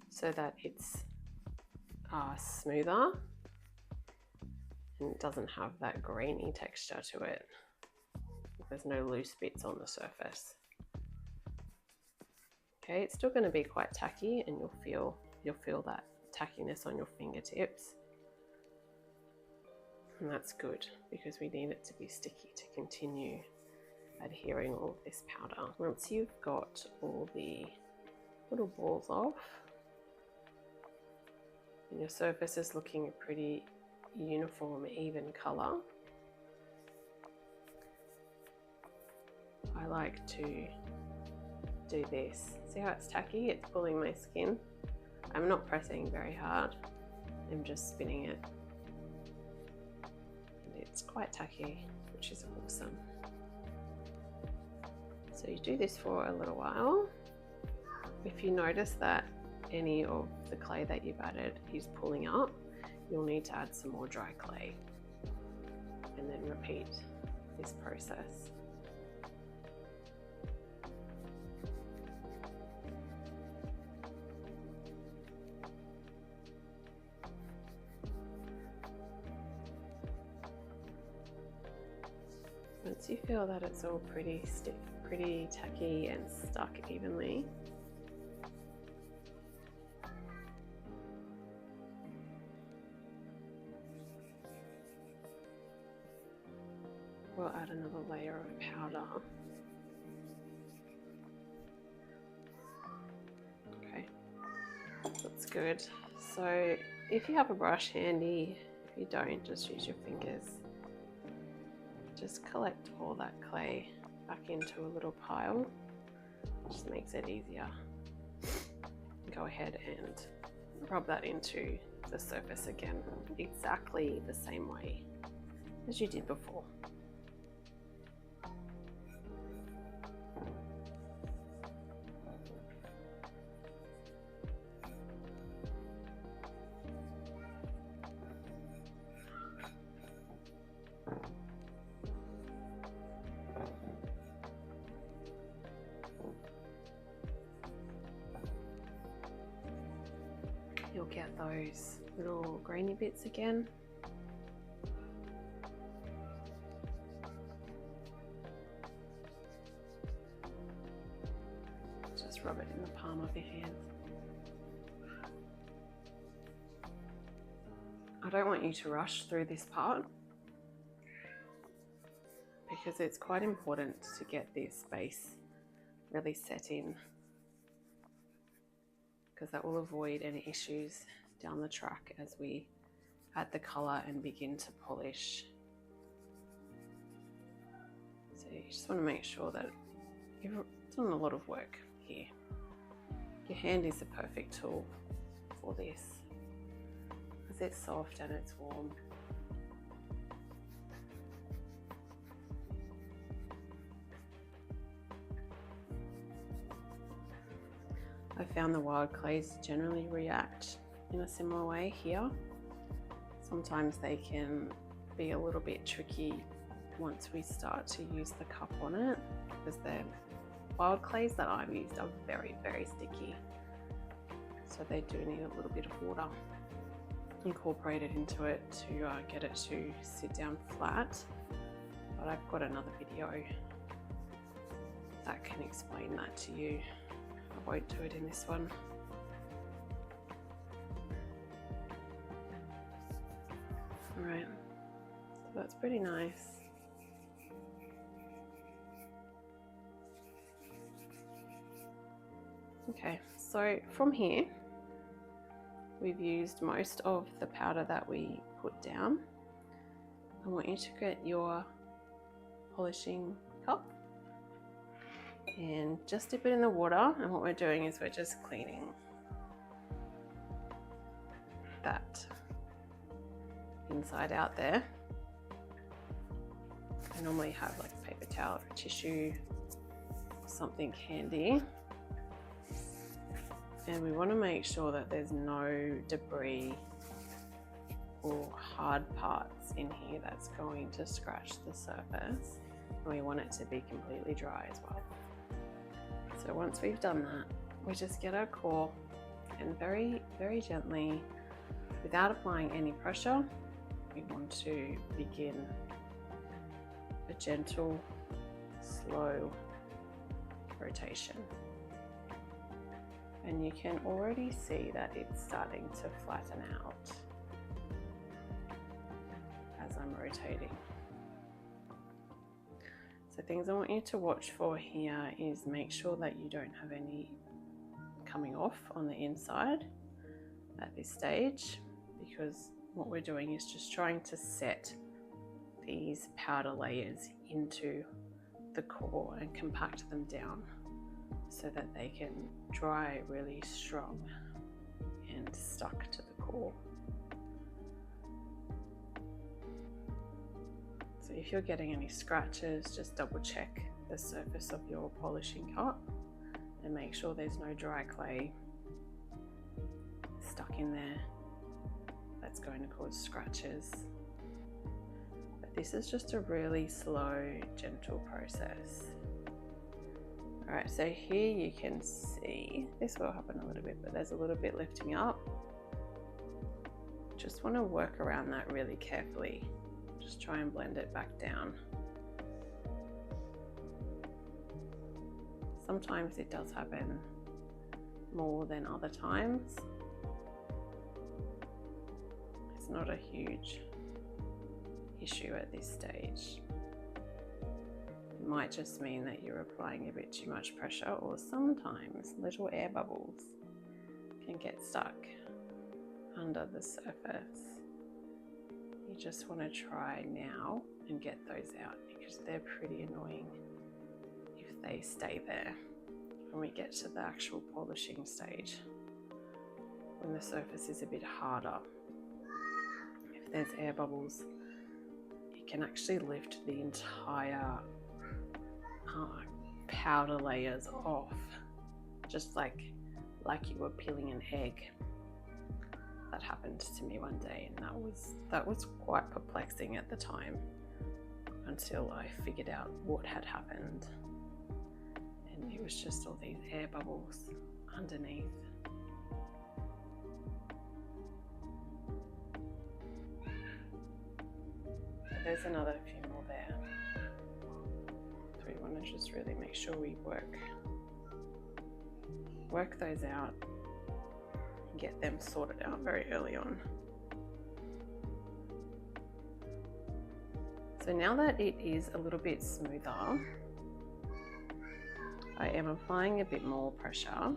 so that it's smoother and it doesn't have that grainy texture to it. There's no loose bits on the surface. Okay, it's still going to be quite tacky, and you'll feel that tackiness on your fingertips. And that's good because we need it to be sticky to continue adhering all of this powder. Once you've got all the little balls off and your surface is looking a pretty uniform, even color, I like to do this. See how it's tacky? It's pulling my skin. I'm not pressing very hard. I'm just spinning it. And it's quite tacky, which is awesome. So you do this for a little while. If you notice that any of the clay that you've added is pulling up, you'll need to add some more dry clay, and then repeat this process. Once you feel that it's all pretty stiff, pretty tacky and stuck evenly, we'll add another layer of powder. Okay, that's good. So if you have a brush handy, if you don't, just use your fingers. Just collect all that clay back into a little pile. Just makes it easier. Go ahead and rub that into the surface again, exactly the same way as you did before. You'll get those little grainy bits again. Just rub it in the palm of your hand. I don't want you to rush through this part because it's quite important to get this base really set in, because that will avoid any issues down the track as we add the colour and begin to polish. So you just want to make sure that you've done a lot of work here. Your hand is the perfect tool for this because it's soft and it's warm. I found the wild clays generally react in a similar way here. Sometimes they can be a little bit tricky once we start to use the cup on it, because the wild clays that I've used are very, very sticky. So they do need a little bit of water incorporated into it to get it to sit down flat. But I've got another video that can explain that to you. I won't do it in this one. Alright, so that's pretty nice. Okay, so from here, we've used most of the powder that we put down. I want you to get your polishing cup and just dip it in the water, and what we're doing is we're just cleaning that inside out there. I normally have like a paper towel or a tissue or something handy, and we want to make sure that there's no debris or hard parts in here that's going to scratch the surface, and we want it to be completely dry as well. So once we've done that, we just get our core and very, very gently, without applying any pressure, we want to begin a gentle, slow rotation. And you can already see that it's starting to flatten out as I'm rotating. So things I want you to watch for here is make sure that you don't have any coming off on the inside at this stage, because what we're doing is just trying to set these powder layers into the core and compact them down so that they can dry really strong and stuck to the core. So if you're getting any scratches, just double check the surface of your polishing cup and make sure there's no dry clay stuck in there that's going to cause scratches. But this is just a really slow, gentle process. All right, so here you can see, this will happen a little bit, but there's a little bit lifting up. Just want to work around that really carefully. Just try and blend it back down. Sometimes it does happen more than other times. It's not a huge issue at this stage. It might just mean that you're applying a bit too much pressure, or sometimes little air bubbles can get stuck under the surface. You just want to try now and get those out, because they're pretty annoying if they stay there when we get to the actual polishing stage, when the surface is a bit harder. If there's air bubbles, it can actually lift the entire powder layers off, just like you were peeling an egg. That happened to me one day, and that was quite perplexing at the time, until I figured out what had happened, and it was just all these air bubbles underneath. But there's another few more there. So we want to just really make sure we work those out and get them sorted out very early on. So now that it is a little bit smoother, I am applying a bit more pressure.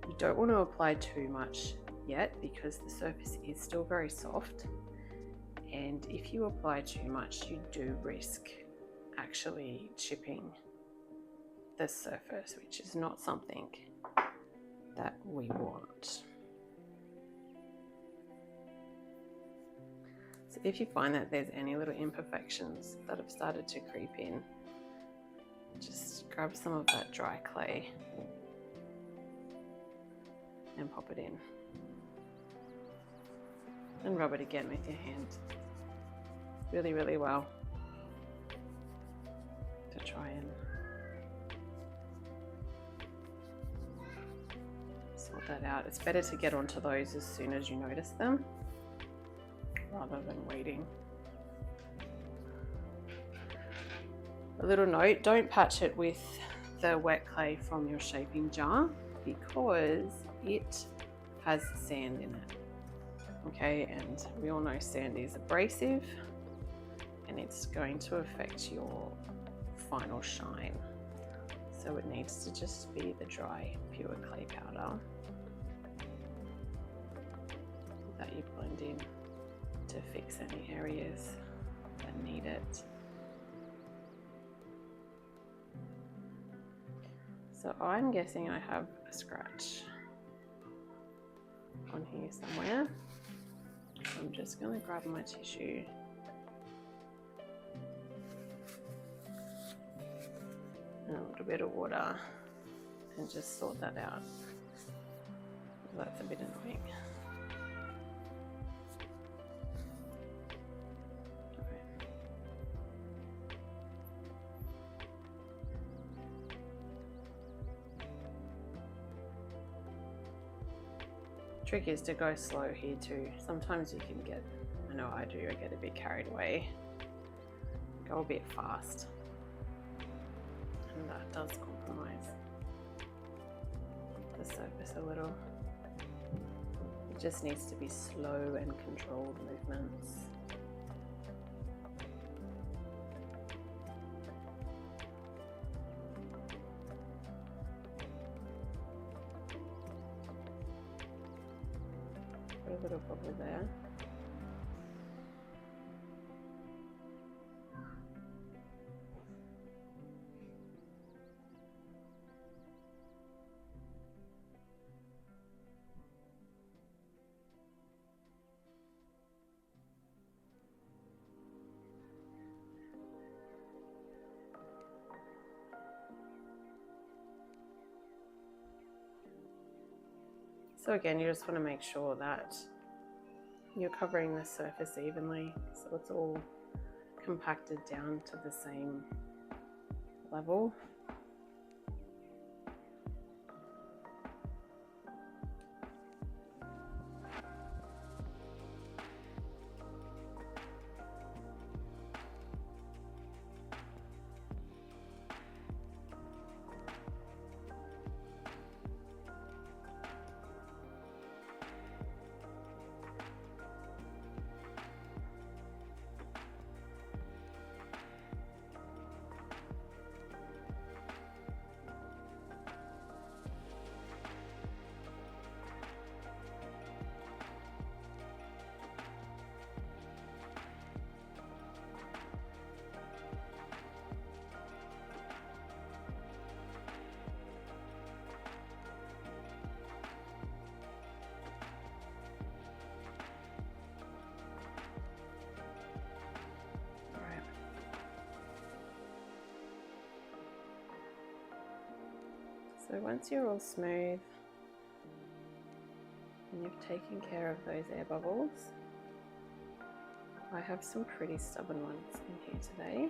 You don't want to apply too much yet, because the surface is still very soft, and if you apply too much, you do risk actually chipping the surface, which is not something that we want. So if you find that there's any little imperfections that have started to creep in, just grab some of that dry clay and pop it in, and rub it again with your hand really, really well to try and sort that out. It's better to get onto those as soon as you notice them, rather than waiting. A little note, don't patch it with the wet clay from your shaping jar, because it has sand in it. Okay, and we all know sand is abrasive, and it's going to affect your final shine. So it needs to just be the dry, pure clay powder that you blend in to fix any areas that need it. So I'm guessing I have a scratch on here somewhere. I'm just going to grab my tissue and a little bit of water and just sort that out. That's a bit annoying. Trick is to go slow here too. Sometimes you can get, I know I do, I get a bit carried away. Go a bit fast, and that does compromise the surface a little. It just needs to be slow and controlled movements. Put a little bubble there. So again, you just want to make sure that you're covering the surface evenly, so it's all compacted down to the same level. So once you're all smooth and you've taken care of those air bubbles, I have some pretty stubborn ones in here today.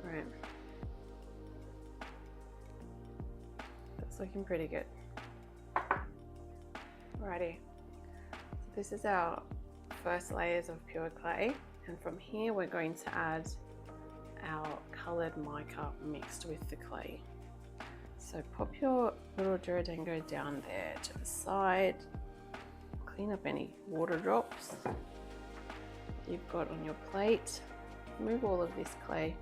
Right. That's looking pretty good. Alrighty. This is our first layers of pure clay, and from here we're going to add our coloured mica mixed with the clay. So pop your little Dorodango down there to the side, clean up any water drops you've got on your plate, move all of this clay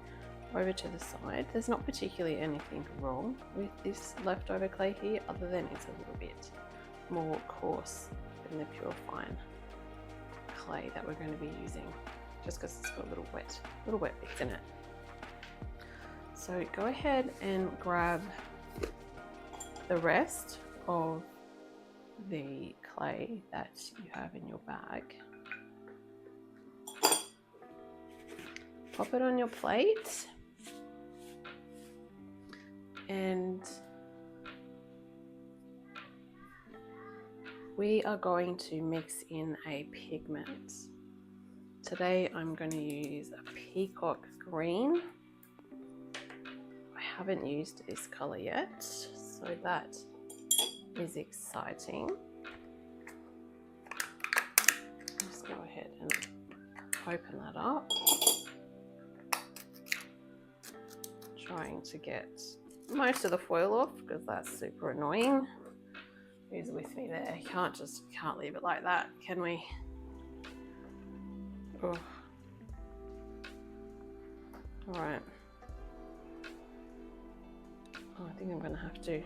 over to the side. There's not particularly anything wrong with this leftover clay here, other than it's a little bit more coarse than the pure fine clay that we're going to be using, just because it's got little wet bits in it. So go ahead and grab the rest of the clay that you have in your bag, pop it on your plate, and we are going to mix in a pigment. Today I'm going to use a peacock green. I haven't used this color yet, so that is exciting. Just go ahead and open that up. Trying to get most of the foil off because that's super annoying. Who's with me there? Can't leave it like that, can we? Oh. All right. Oh, I think I'm gonna have to.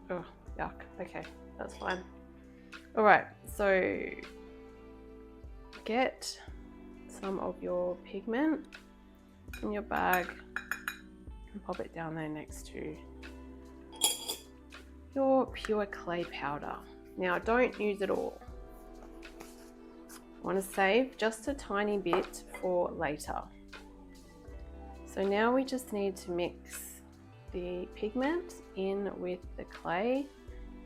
Oh, yuck. Okay, that's fine. All right, so get some of your pigment in your bag and pop it down there next to your pure clay powder. Now don't use it all. I want to save just a tiny bit for later. So now we just need to mix the pigment in with the clay.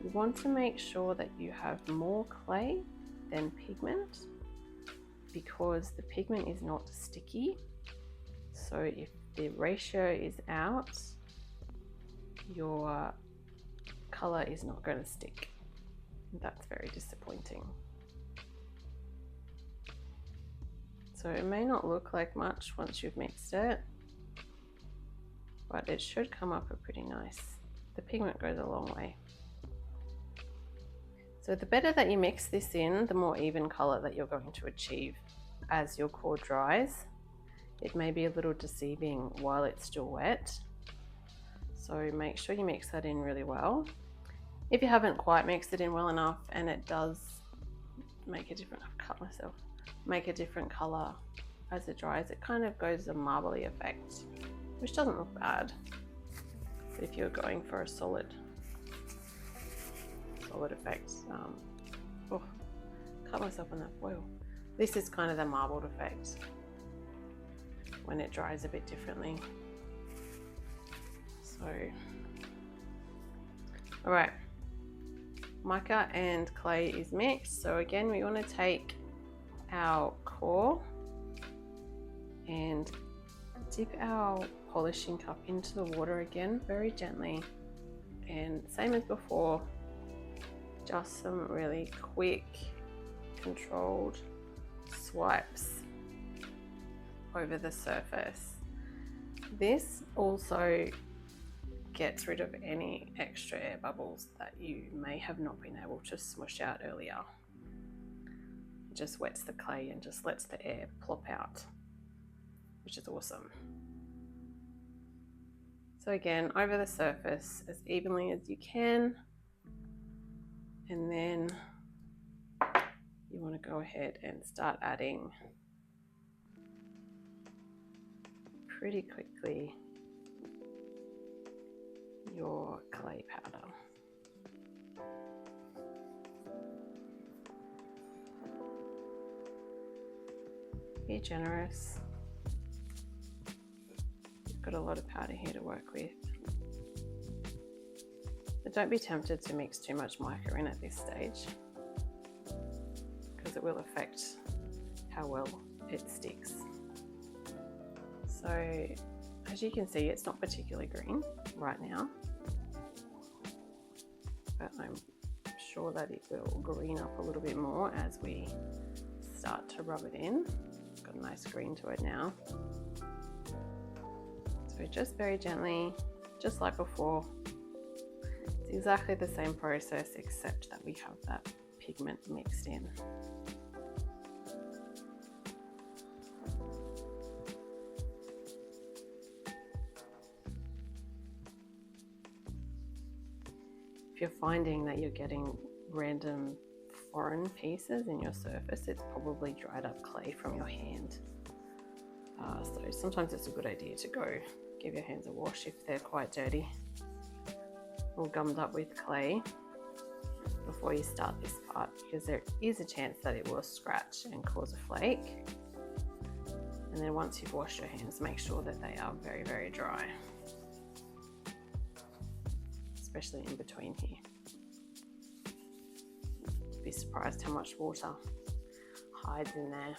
You want to make sure that you have more clay than pigment, because the pigment is not sticky. So if the ratio is out, your color is not going to stick. That's very disappointing. So it may not look like much once you've mixed it, but it should come up a pretty nice. The pigment goes a long way. So the better that you mix this in, the more even color that you're going to achieve as your core dries. It may be a little deceiving while it's still wet, so make sure you mix that in really well. If you haven't quite mixed it in well enough and it does make a different, I've cut myself, make a different color as it dries, it kind of goes a marbly effect, which doesn't look bad. But if you're going for a solid effect, oh, cut myself on that foil. This is kind of the marbled effect when it dries a bit differently. So, all right, mica and clay is mixed. So again, we want to take our core and dip our polishing cup into the water again, very gently. And same as before, just some really quick, controlled swipes over the surface. This also gets rid of any extra air bubbles that you may have not been able to smush out earlier. It just wets the clay and just lets the air plop out, which is awesome. So again, over the surface as evenly as you can, and then you want to go ahead and start adding pretty quickly your clay powder. Be generous. You've got a lot of powder here to work with. But don't be tempted to mix too much mica in at this stage, because it will affect how well it sticks. So as you can see, it's not particularly green right now, but I'm sure that it will green up a little bit more as we start to rub it in. It's got a nice green to it now. So just very gently, just like before. It's exactly the same process, except that we have that pigment mixed in. If you're finding that you're getting random foreign pieces in your surface, it's probably dried up clay from your hand. So sometimes it's a good idea to go give your hands a wash if they're quite dirty or gummed up with clay before you start this part, because there is a chance that it will scratch and cause a flake. And then once you've washed your hands, make sure that they are very, very dry, especially in between here. You'd be surprised how much water hides in there.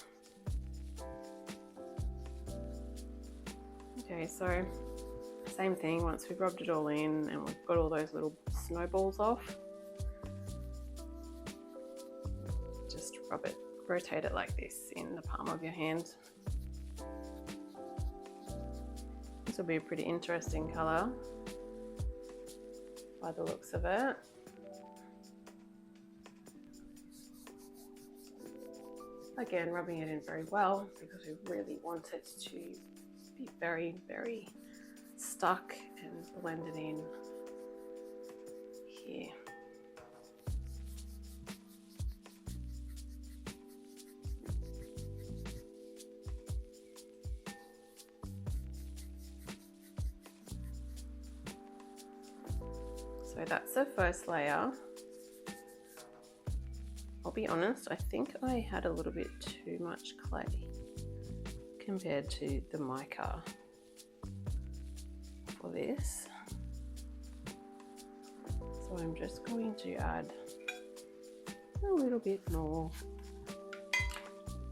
Okay, so same thing, once we've rubbed it all in and we've got all those little snowballs off, just rub it, rotate it like this in the palm of your hand. This will be a pretty interesting colour by the looks of it. Again, rubbing it in very well, because we really want it to be very, very stuck and blended in here. So that's the first layer. I'll be honest, I think I had a little bit too much clay compared to the mica for this. So I'm just going to add a little bit more.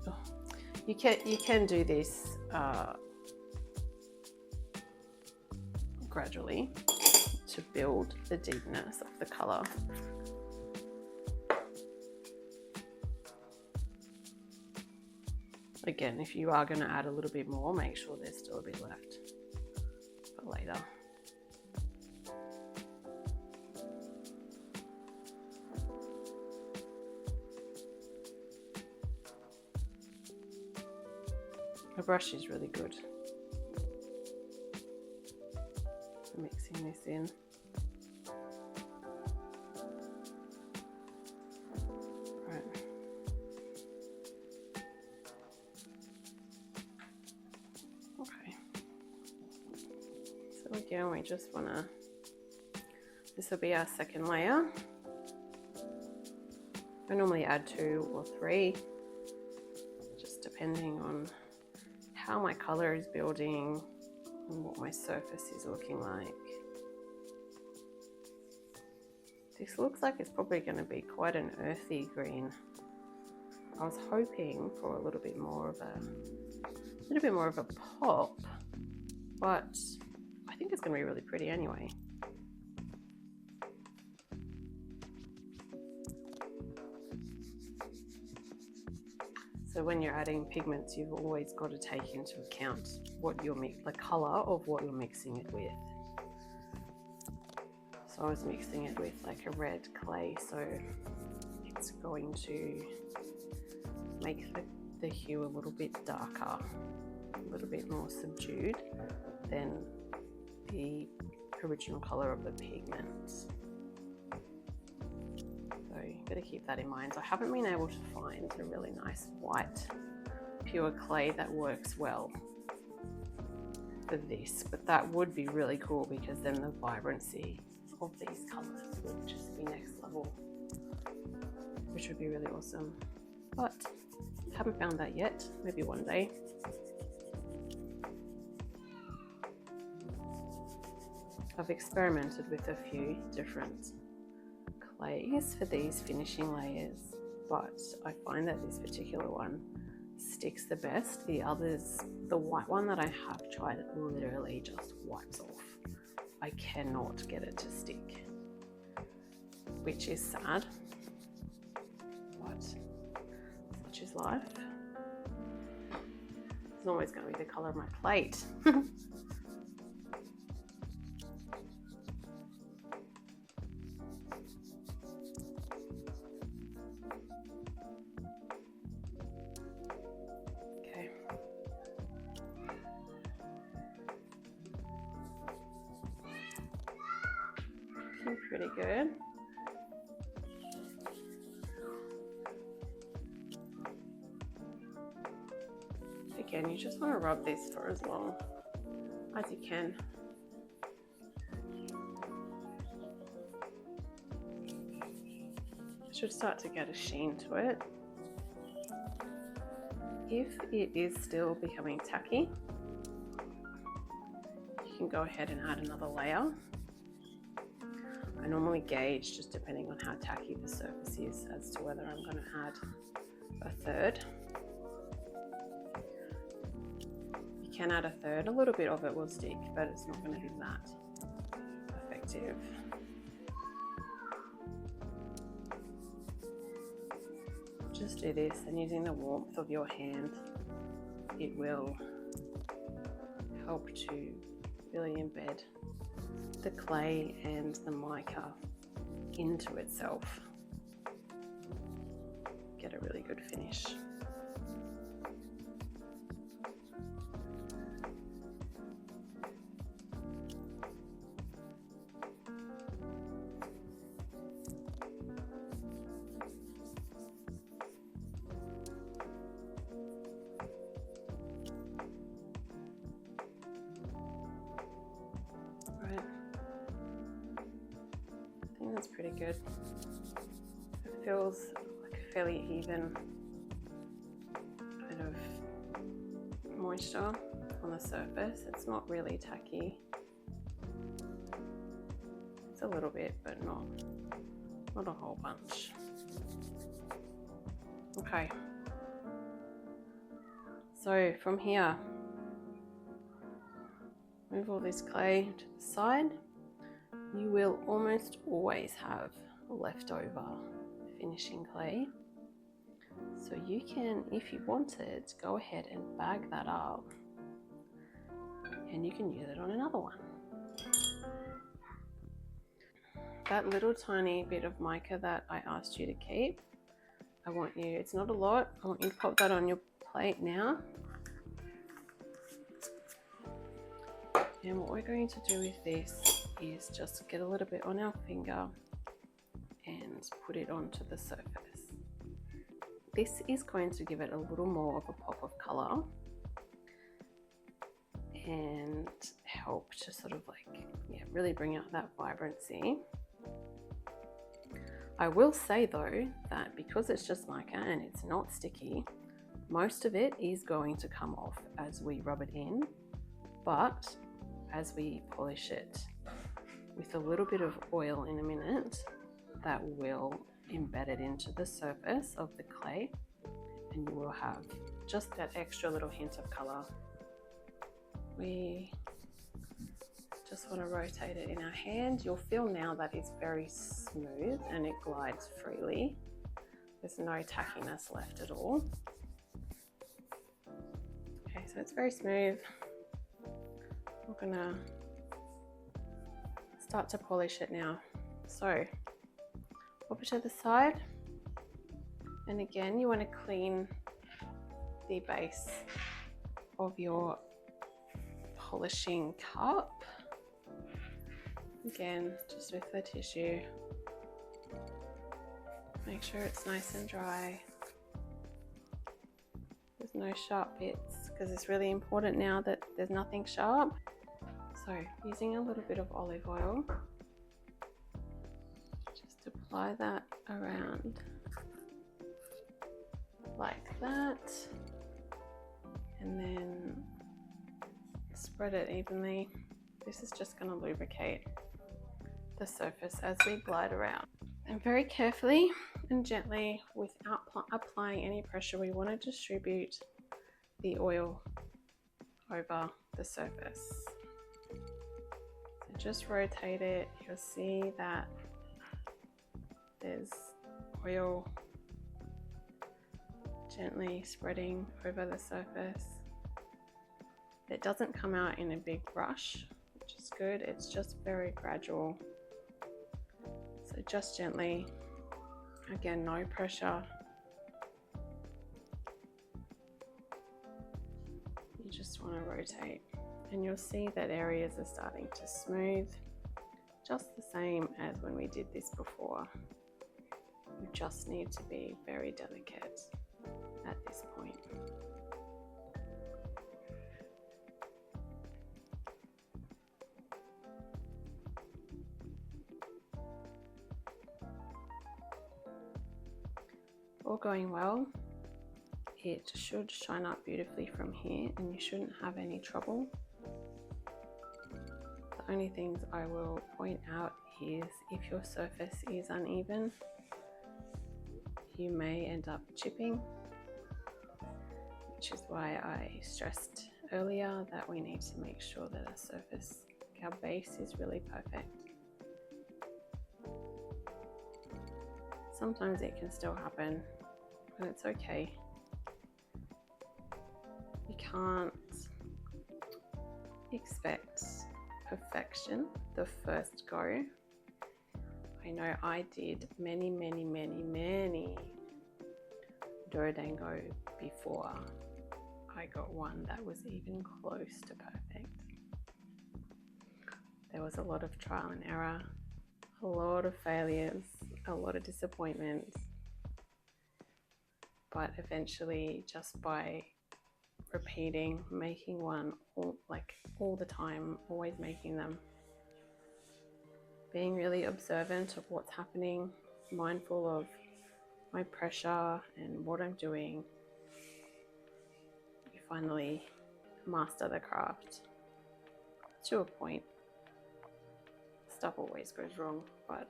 Oh, you can do this gradually to build the deepness of the color. Again, if you are going to add a little bit more, make sure there's still a bit left for later. The brush is really good for mixing this in. Again, we just want to, this will be our second layer. I normally add 2 or 3, just depending on how my color is building and what my surface is looking like. This looks like it's probably going to be quite an earthy green. I was hoping for a little bit more of a pop, but I think it's going to be really pretty anyway. So when you're adding pigments, you've always got to take into account the color of what you're mixing it with. So I was mixing it with like a red clay, so it's going to make the hue a little bit darker, a little bit more subdued than the original color of the pigment. So you've got to keep that in mind. I haven't been able to find a really nice white pure clay that works well for this, but that would be really cool because then the vibrancy of these colors would just be next level, which would be really awesome. But haven't found that yet, maybe one day. I've experimented with a few different clays for these finishing layers, but I find that this particular one sticks the best. The others, the white one that I have tried, it literally just wipes off. I cannot get it to stick, which is sad, but such is life. It's always going to be the color of my plate. Pretty good. Again, you just want to rub this for as long as you can. It should start to get a sheen to it. If it is still becoming tacky, you can go ahead and add another layer. I normally gauge just depending on how tacky the surface is as to whether I'm going to add a third. You can add a third, a little bit of it will stick, but it's not going to be that effective. Just do this, and using the warmth of your hand, it will help to really embed the clay and the mica into itself. Get a really good finish. That's pretty good. It feels like a fairly even kind of moisture on the surface. It's not really tacky. It's a little bit, but not a whole bunch. Okay. So from here, move all this clay to the side. You will almost always have leftover finishing clay. So you can, if you wanted, go ahead and bag that up and you can use it on another one. That little tiny bit of mica that I asked you to keep, I want you, it's not a lot, I want you to pop that on your plate now. And what we're going to do with this is just get a little bit on our finger and put it onto the surface. This is going to give it a little more of a pop of color and help to sort of like, yeah, really bring out that vibrancy. I will say though that because it's just mica and it's not sticky, most of it is going to come off as we rub it in, but as we polish it with a little bit of oil in a minute, that will embed it into the surface of the clay, and you will have just that extra little hint of color. We just want to rotate it in our hand. You'll feel now that it's very smooth and it glides freely. There's no tackiness left at all. Okay, so it's very smooth. We're gonna start to polish it now. So pop it to the side, and again you want to clean the base of your polishing cup. Again, just with the tissue. Make sure it's nice and dry. There's no sharp bits, because it's really important now that there's nothing sharp. So using a little bit of olive oil, just apply that around like that, and then spread it evenly. This is just going to lubricate the surface as we glide around. And very carefully and gently, without applying any pressure, we want to distribute the oil over the surface. So just rotate it. You'll see that there's oil gently spreading over the surface. It doesn't come out in a big rush, which is good. It's just very gradual. So just gently, again, no pressure. You just want to rotate, and you'll see that areas are starting to smooth, just the same as when we did this before. You just need to be very delicate at this point. All going well, it should shine up beautifully from here, and you shouldn't have any trouble. The only things I will point out is if your surface is uneven, you may end up chipping, which is why I stressed earlier that we need to make sure that our surface, our base, is really perfect. Sometimes it can still happen, and it's okay. You can't expect perfection the first go. I know I did many Dorodango before I got one that was even close to perfect. There was a lot of trial and error, a lot of failures, a lot of disappointments, but eventually, just by repeating, making one all the time, always making them, being really observant of what's happening, mindful of my pressure and what I'm doing, you finally master the craft to a point. Stuff always goes wrong, but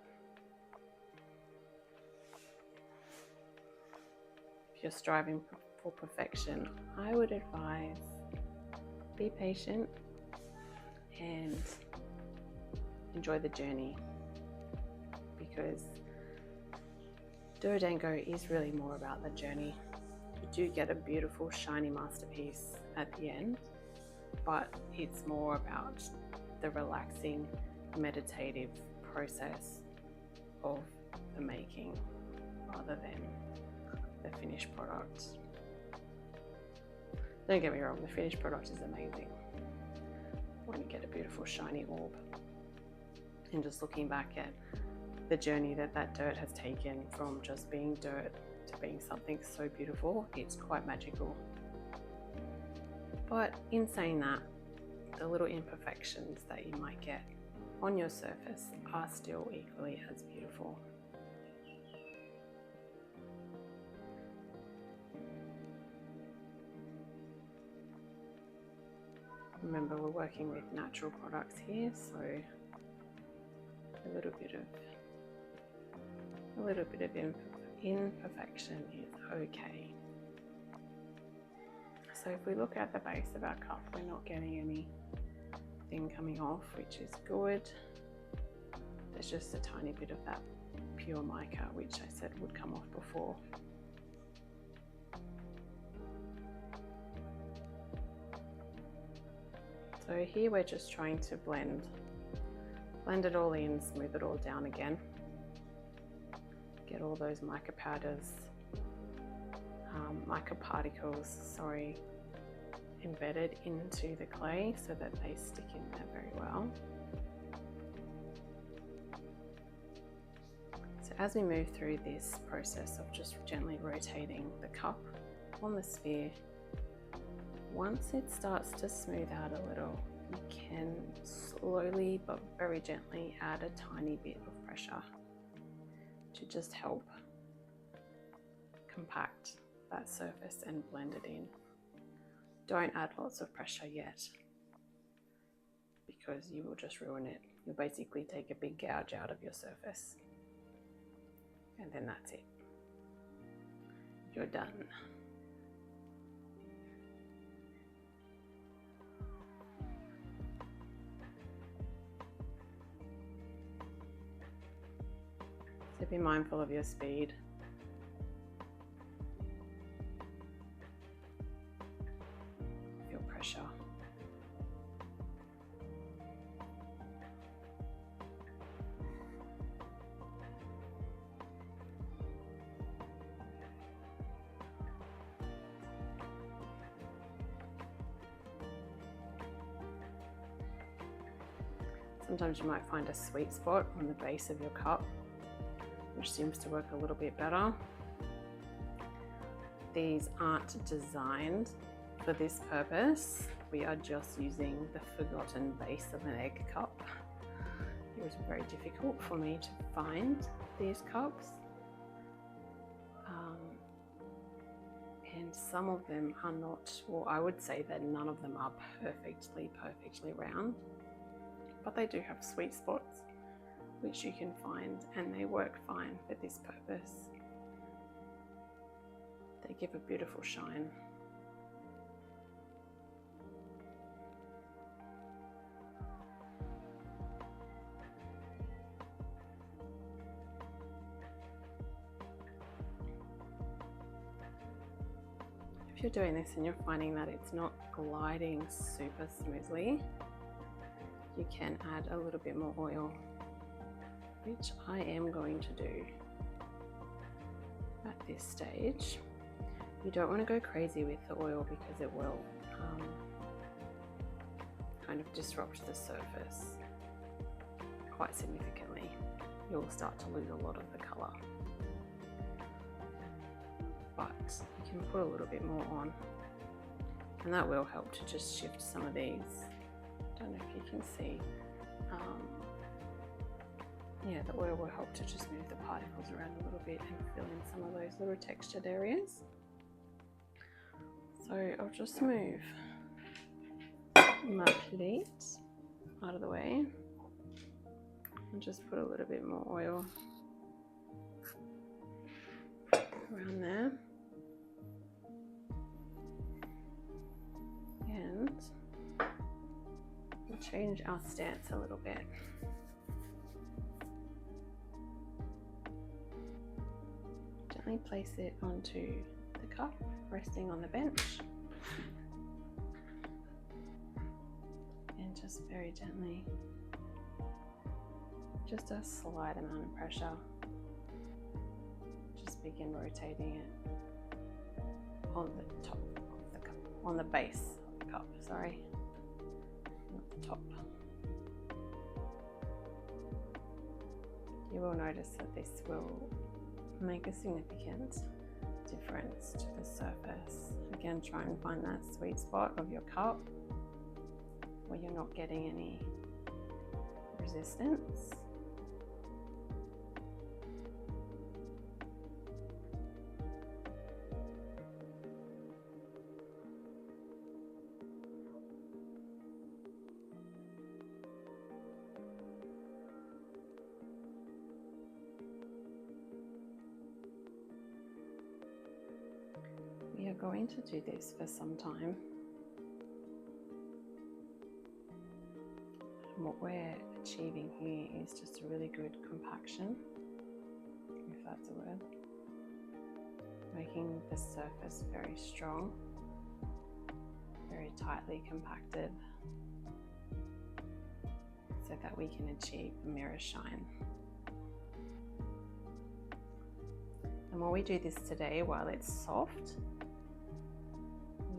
if you're striving for perfection, I would advise be patient and enjoy the journey, because Dorodango is really more about the journey. You do get a beautiful shiny masterpiece at the end, but it's more about the relaxing, meditative process of the making rather than the finished product. Don't get me wrong, the finished product is amazing when you get a beautiful shiny orb. And just looking back at the journey that dirt has taken from just being dirt to being something so beautiful, it's quite magical. But in saying that, the little imperfections that you might get on your surface are still equally as beautiful. Remember, we're working with natural products here, so a little bit of A little bit of imperfection is okay. So if we look at the base of our cup, we're not getting anything coming off, which is good. There's just a tiny bit of that pure mica, which I said would come off before. So here we're just trying to blend it all in, smooth it all down again. Get all those mica powders, mica particles, sorry, embedded into the clay so that they stick in there very well. So as we move through this process of just gently rotating the cup on the sphere, once it starts to smooth out a little, you can slowly but very gently add a tiny bit of pressure to just help compact that surface and blend it in. Don't add lots of pressure yet, because you will just ruin it. You'll basically take a big gouge out of your surface, and then that's it. You're done. So be mindful of your speed. Your pressure. Sometimes you might find a sweet spot on the base of your cup, which seems to work a little bit better. These aren't designed for this purpose. We are just using the forgotten base of an egg cup. It was very difficult for me to find these cups. And some of them are not, well, I would say that none of them are perfectly round, but they do have sweet spots which you can find, and they work fine for this purpose. They give a beautiful shine. If you're doing this and you're finding that it's not gliding super smoothly, you can add a little bit more oil, which I am going to do at this stage. You don't want to go crazy with the oil because it will kind of disrupt the surface quite significantly. You'll start to lose a lot of the colour. But you can put a little bit more on, and that will help to just shift some of these. Don't know if you can see. Yeah, the oil will help to just move the particles around a little bit and fill in some of those little textured areas. So I'll just move my plate out of the way and just put a little bit more oil around there. And we'll change our stance a little bit. Gently place it onto the cup, resting on the bench, and just very gently, just a slight amount of pressure, just begin rotating it on the top of the cup, on the base of the cup, sorry, not the top. You will notice that this will make a significant difference to the surface. Again, try and find that sweet spot of your cup where you're not getting any resistance. going to do this for some time. And what we're achieving here is just a really good compaction, if that's a word. Making the surface very strong, very tightly compacted, so that we can achieve mirror shine. And while we do this today, while it's soft,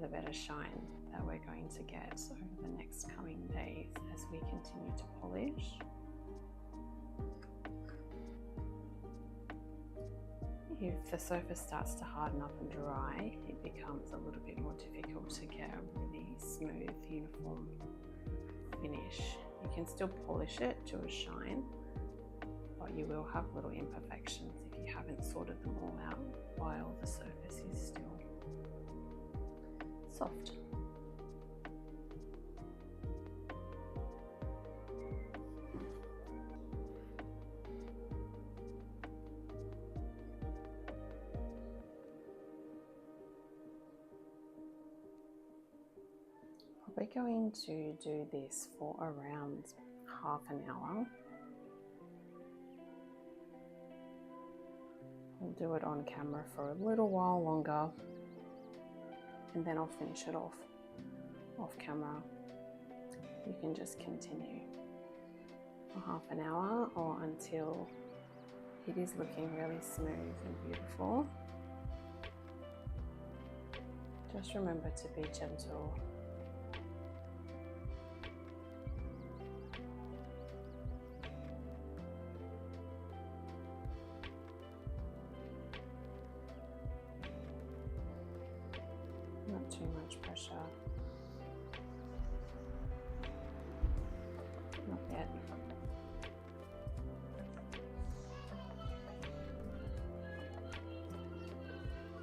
the better shine that we're going to get over the next coming days as we continue to polish. If the surface starts to harden up and dry, it becomes a little bit more difficult to get a really smooth, uniform finish. You can still polish it to a shine, but you will have little imperfections if you haven't sorted them all out while the surface is still soft. We're going to do this for around half an hour. I'll do it on camera for a little while longer, and then I'll finish it off camera. You can just continue for half an hour or until it is looking really smooth and beautiful. Just remember to be gentle. Not too much pressure. Not yet.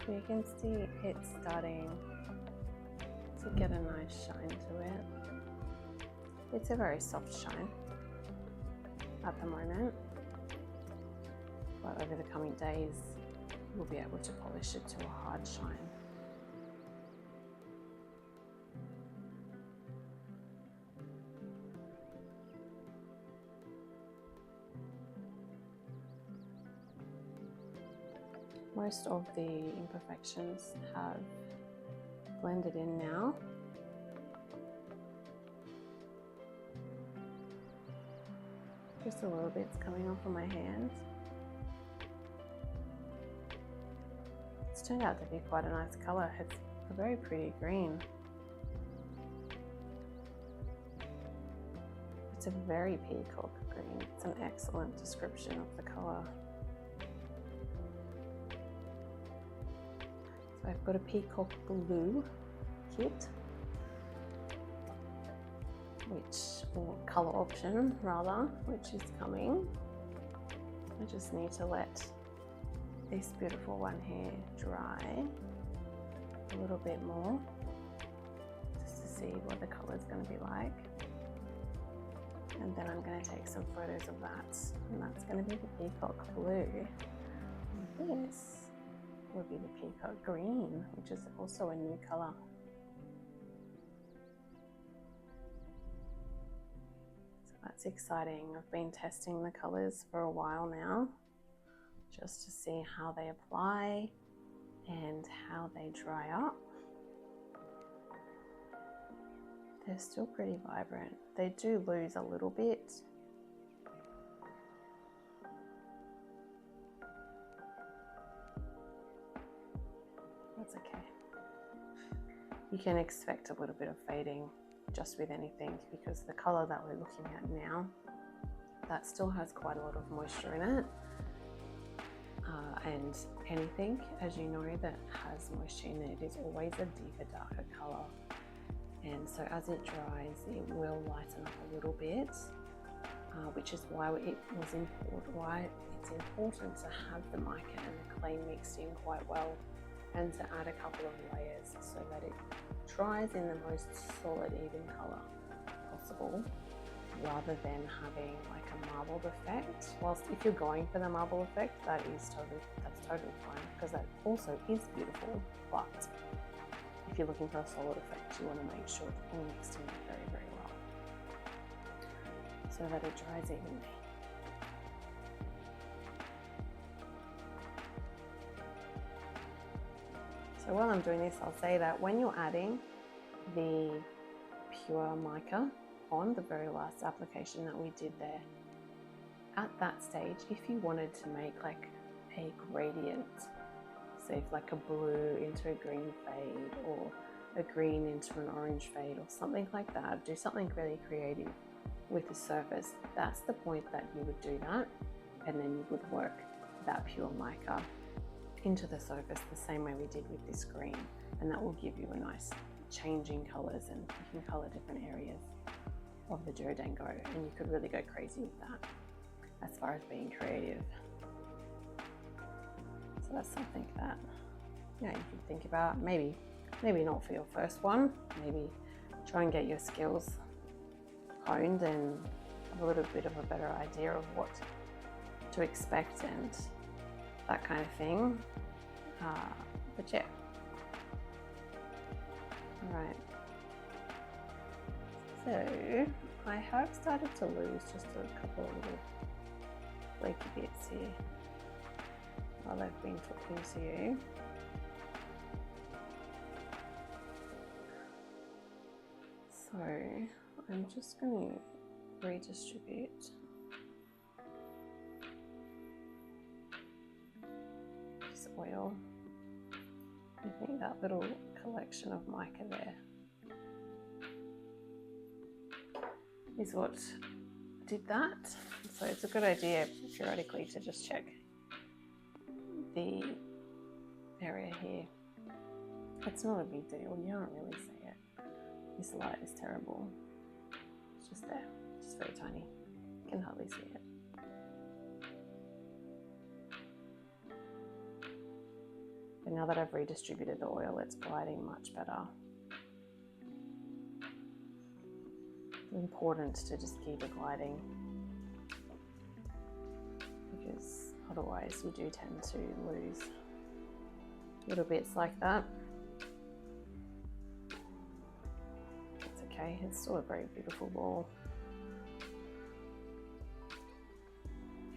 You can see it's starting to get a nice shine to it. It's a very soft shine at the moment, but over the coming days we'll be able to polish it to a hard shine. Most of the imperfections have blended in now. Just a little bit's coming off on my hands. It's turned out to be quite a nice colour. It's a very pretty green. It's a very peacock green. It's an excellent description of the colour. So I've got a peacock blue kit, or colour option rather, which is coming. I just need to let this beautiful one here dry a little bit more, just to see what the colour is going to be like. And then I'm going to take some photos of that, and that's going to be the peacock blue. And this will be the peacock green, which is also a new colour. So that's exciting. I've been testing the colours for a while now, just to see how they apply and how they dry up. They're still pretty vibrant. They do lose a little bit. That's okay. You can expect a little bit of fading just with anything, because the colour that we're looking at now, that still has quite a lot of moisture in it. And anything, as you know, that has moisture in it is always a deeper, darker colour. And so as it dries, it will lighten up a little bit, which is why it's important to have the mica and the clay mixed in quite well, and to add a couple of layers so that it dries in the most solid, even colour possible, rather than having like a marbled effect. Whilst if you're going for the marble effect, that's totally fine, because that also is beautiful, but if you're looking for a solid effect, you want to make sure that you're mixing it very, very well so that it dries evenly. So while I'm doing this, I'll say that when you're adding the pure mica on, the very last application that we did there, at that stage, if you wanted to make like a gradient, so if like a blue into a green fade or a green into an orange fade or something like that, do something really creative with the surface, that's the point that you would do that, and then you would work that pure mica into the surface the same way we did with this green, and that will give you a nice changing colors, and you can color different areas of the Dorodango, and you could really go crazy with that as far as being creative. So that's something that, you can think about. Maybe not for your first one, maybe try and get your skills honed and have a little bit of a better idea of what to expect and that kind of thing. But yeah. Alright. So I have started to lose just a couple of little flaky bits here while I've been talking to you. So I'm just going to redistribute this oil. I think that little collection of mica there is what did that. So it's a good idea periodically to just check the area here. It's not a big deal, you can't really see it. This light is terrible. It's just there, just very tiny. You can hardly see it. But now that I've redistributed the oil, it's gliding much better. It's important to just keep it gliding, because otherwise you do tend to lose little bits like that. It's okay, it's still a very beautiful ball.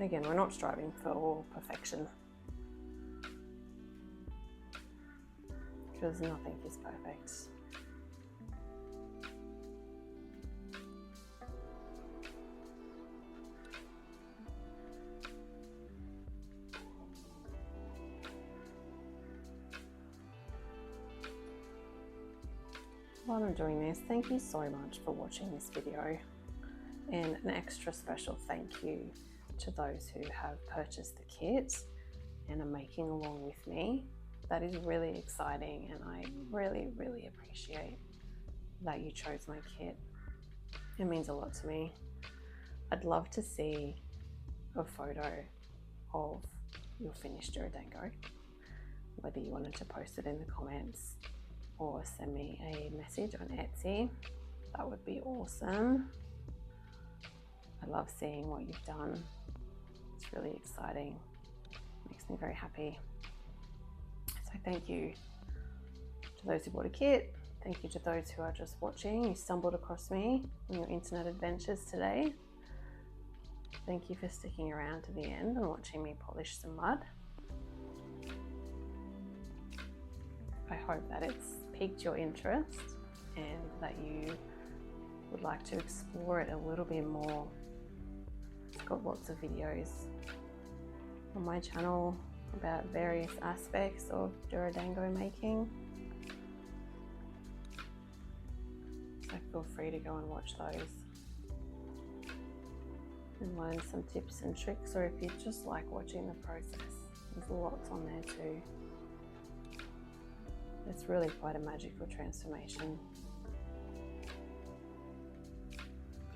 Again, we're not striving for perfection, because nothing is perfect. While I'm doing this, thank you so much for watching this video, and an extra special thank you to those who have purchased the kit and are making along with me. That is really exciting, and I really, really appreciate that you chose my kit. It means a lot to me. I'd love to see a photo of your finished Dorodango, whether you wanted to post it in the comments or send me a message on Etsy. That would be awesome. I love seeing what you've done. It's really exciting. Makes me very happy. So thank you to those who bought a kit. Thank you to those who are just watching. You stumbled across me on your internet adventures today. Thank you for sticking around to the end and watching me polish some mud. I hope that it's piqued your interest and that you would like to explore it a little bit more. I've got lots of videos on my channel about various aspects of Dorodango making, so feel free to go and watch those and learn some tips and tricks, or if you just like watching the process, there's lots on there too. It's really quite a magical transformation.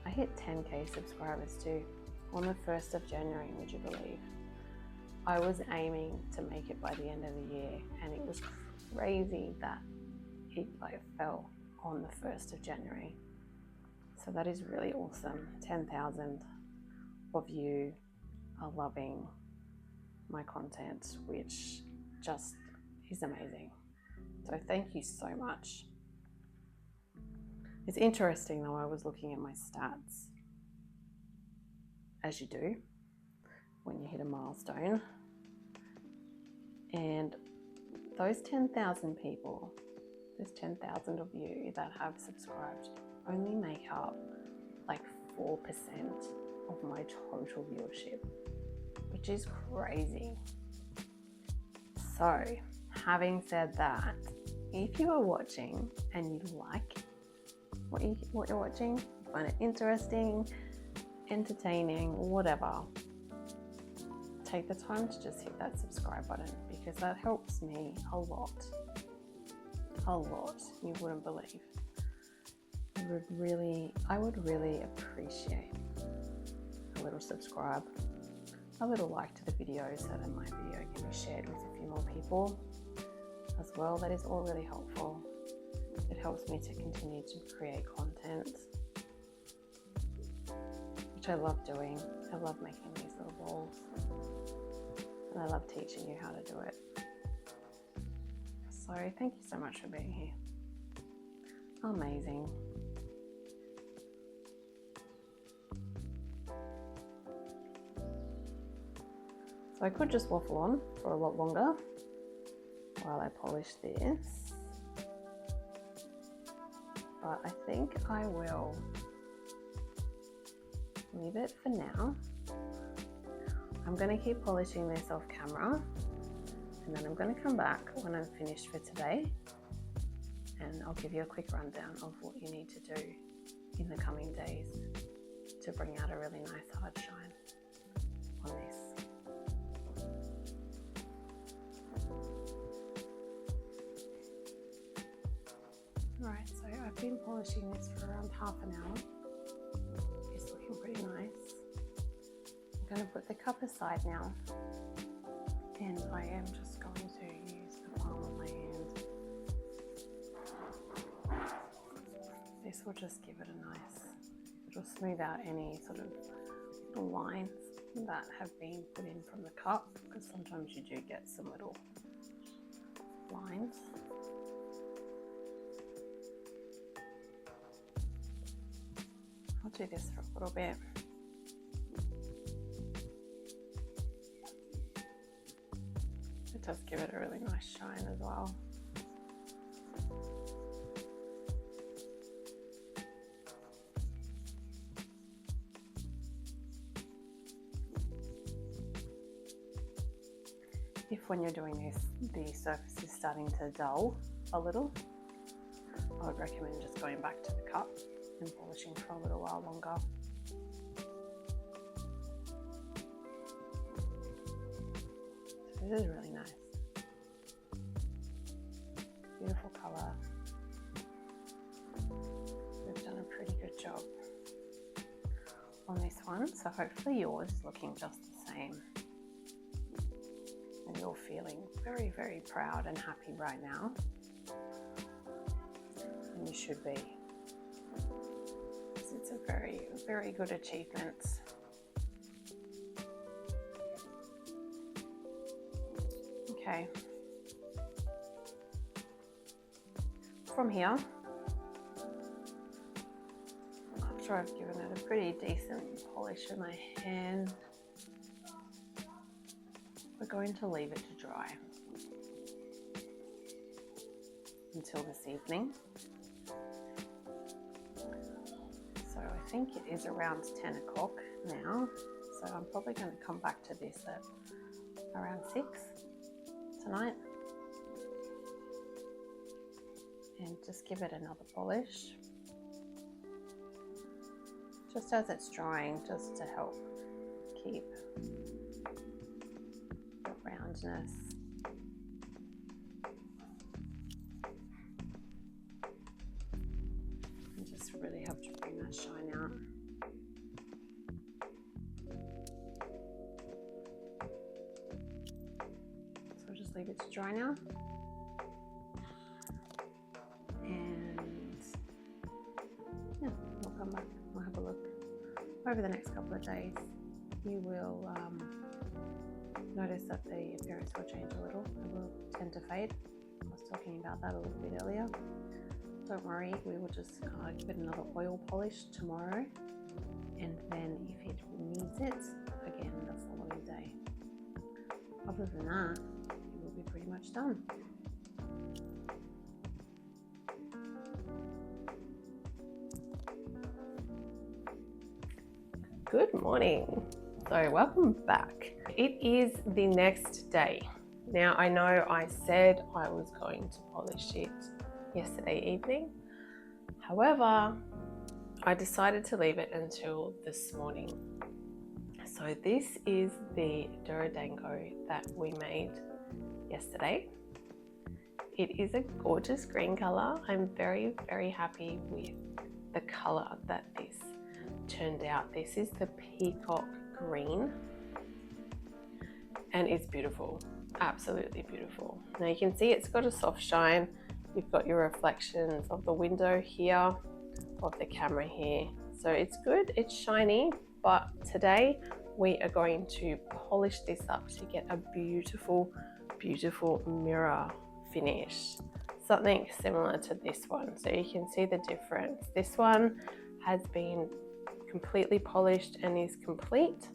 I hit 10k subscribers too on the 1st of January, would you believe? I was aiming to make it by the end of the year, and it was crazy that it fell on the 1st of January. So that is really awesome. 10,000 of you are loving my content, which just is amazing. So thank you so much. It's interesting though, I was looking at my stats, as you do when you hit a milestone, and those 10,000 people, those 10,000 of you that have subscribed only make up like 4% of my total viewership, which is crazy. So having said that, if you are watching and you like what you're watching, find it interesting, entertaining, whatever, take the time to just hit that subscribe button, because that helps me a lot, you wouldn't believe. I would really appreciate a little subscribe, a little like to the video, so that my video can be shared with a few more people as well. That is all really helpful. It helps me to continue to create content, which I love doing. I love making these little balls, and I love teaching you how to do it. So thank you so much for being here. Amazing. So I could just waffle on for a lot longer while I polish this, but I think I will leave it for now. I'm going to keep polishing this off camera, and then I'm going to come back when I'm finished for today, and I'll give you a quick rundown of what you need to do in the coming days to bring out a really nice hard shine on this. Alright, so I've been polishing this for around half an hour. It's looking pretty nice. I'm going to put the cup aside now, and I am just going to use the palm of my hand. This will just give it a nice, it'll smooth out any sort of little lines that have been put in from the cup, because sometimes you do get some little lines. I'll do this for a little bit. It does give it a really nice shine as well. If when you're doing this, the surface is starting to dull a little, I would recommend just going back to the cup and polishing for a little while longer. So this is really nice. Beautiful colour. We've done a pretty good job on this one, so hopefully yours is looking just the same. And you're feeling very, very proud and happy right now. And you should be. It's a very, very good achievement. Okay. From here, after I've given it a pretty decent polish in my hand, we're going to leave it to dry until this evening. So I think it is around 10 o'clock now, so I'm probably going to come back to this at around 6 tonight and just give it another polish just as it's drying, just to help keep the roundness. And just really help to bring that shine out. So I'll just leave it to dry now. And yeah, we'll come back, we'll have a look. Over the next couple of days, you will notice that the appearance will change a little. It will tend to fade. I'll talking about that a little bit earlier. Don't worry, we will just give it another oil polish tomorrow, and then if it needs it, again the following day. Other than that, it will be pretty much done. Good morning. So welcome back. It is the next day. Now I know I said I was going to polish it yesterday evening. However, I decided to leave it until this morning. So this is the Dorodango that we made yesterday. It is a gorgeous green color. I'm very, very happy with the color that this turned out. This is the peacock green, and it's beautiful, absolutely beautiful. Now you can see it's got a soft shine. You've got your reflections of the window here, of the camera here. So it's good, it's shiny, but today we are going to polish this up to get a beautiful, beautiful mirror finish. Something similar to this one. So you can see the difference. This one has been completely polished and is complete,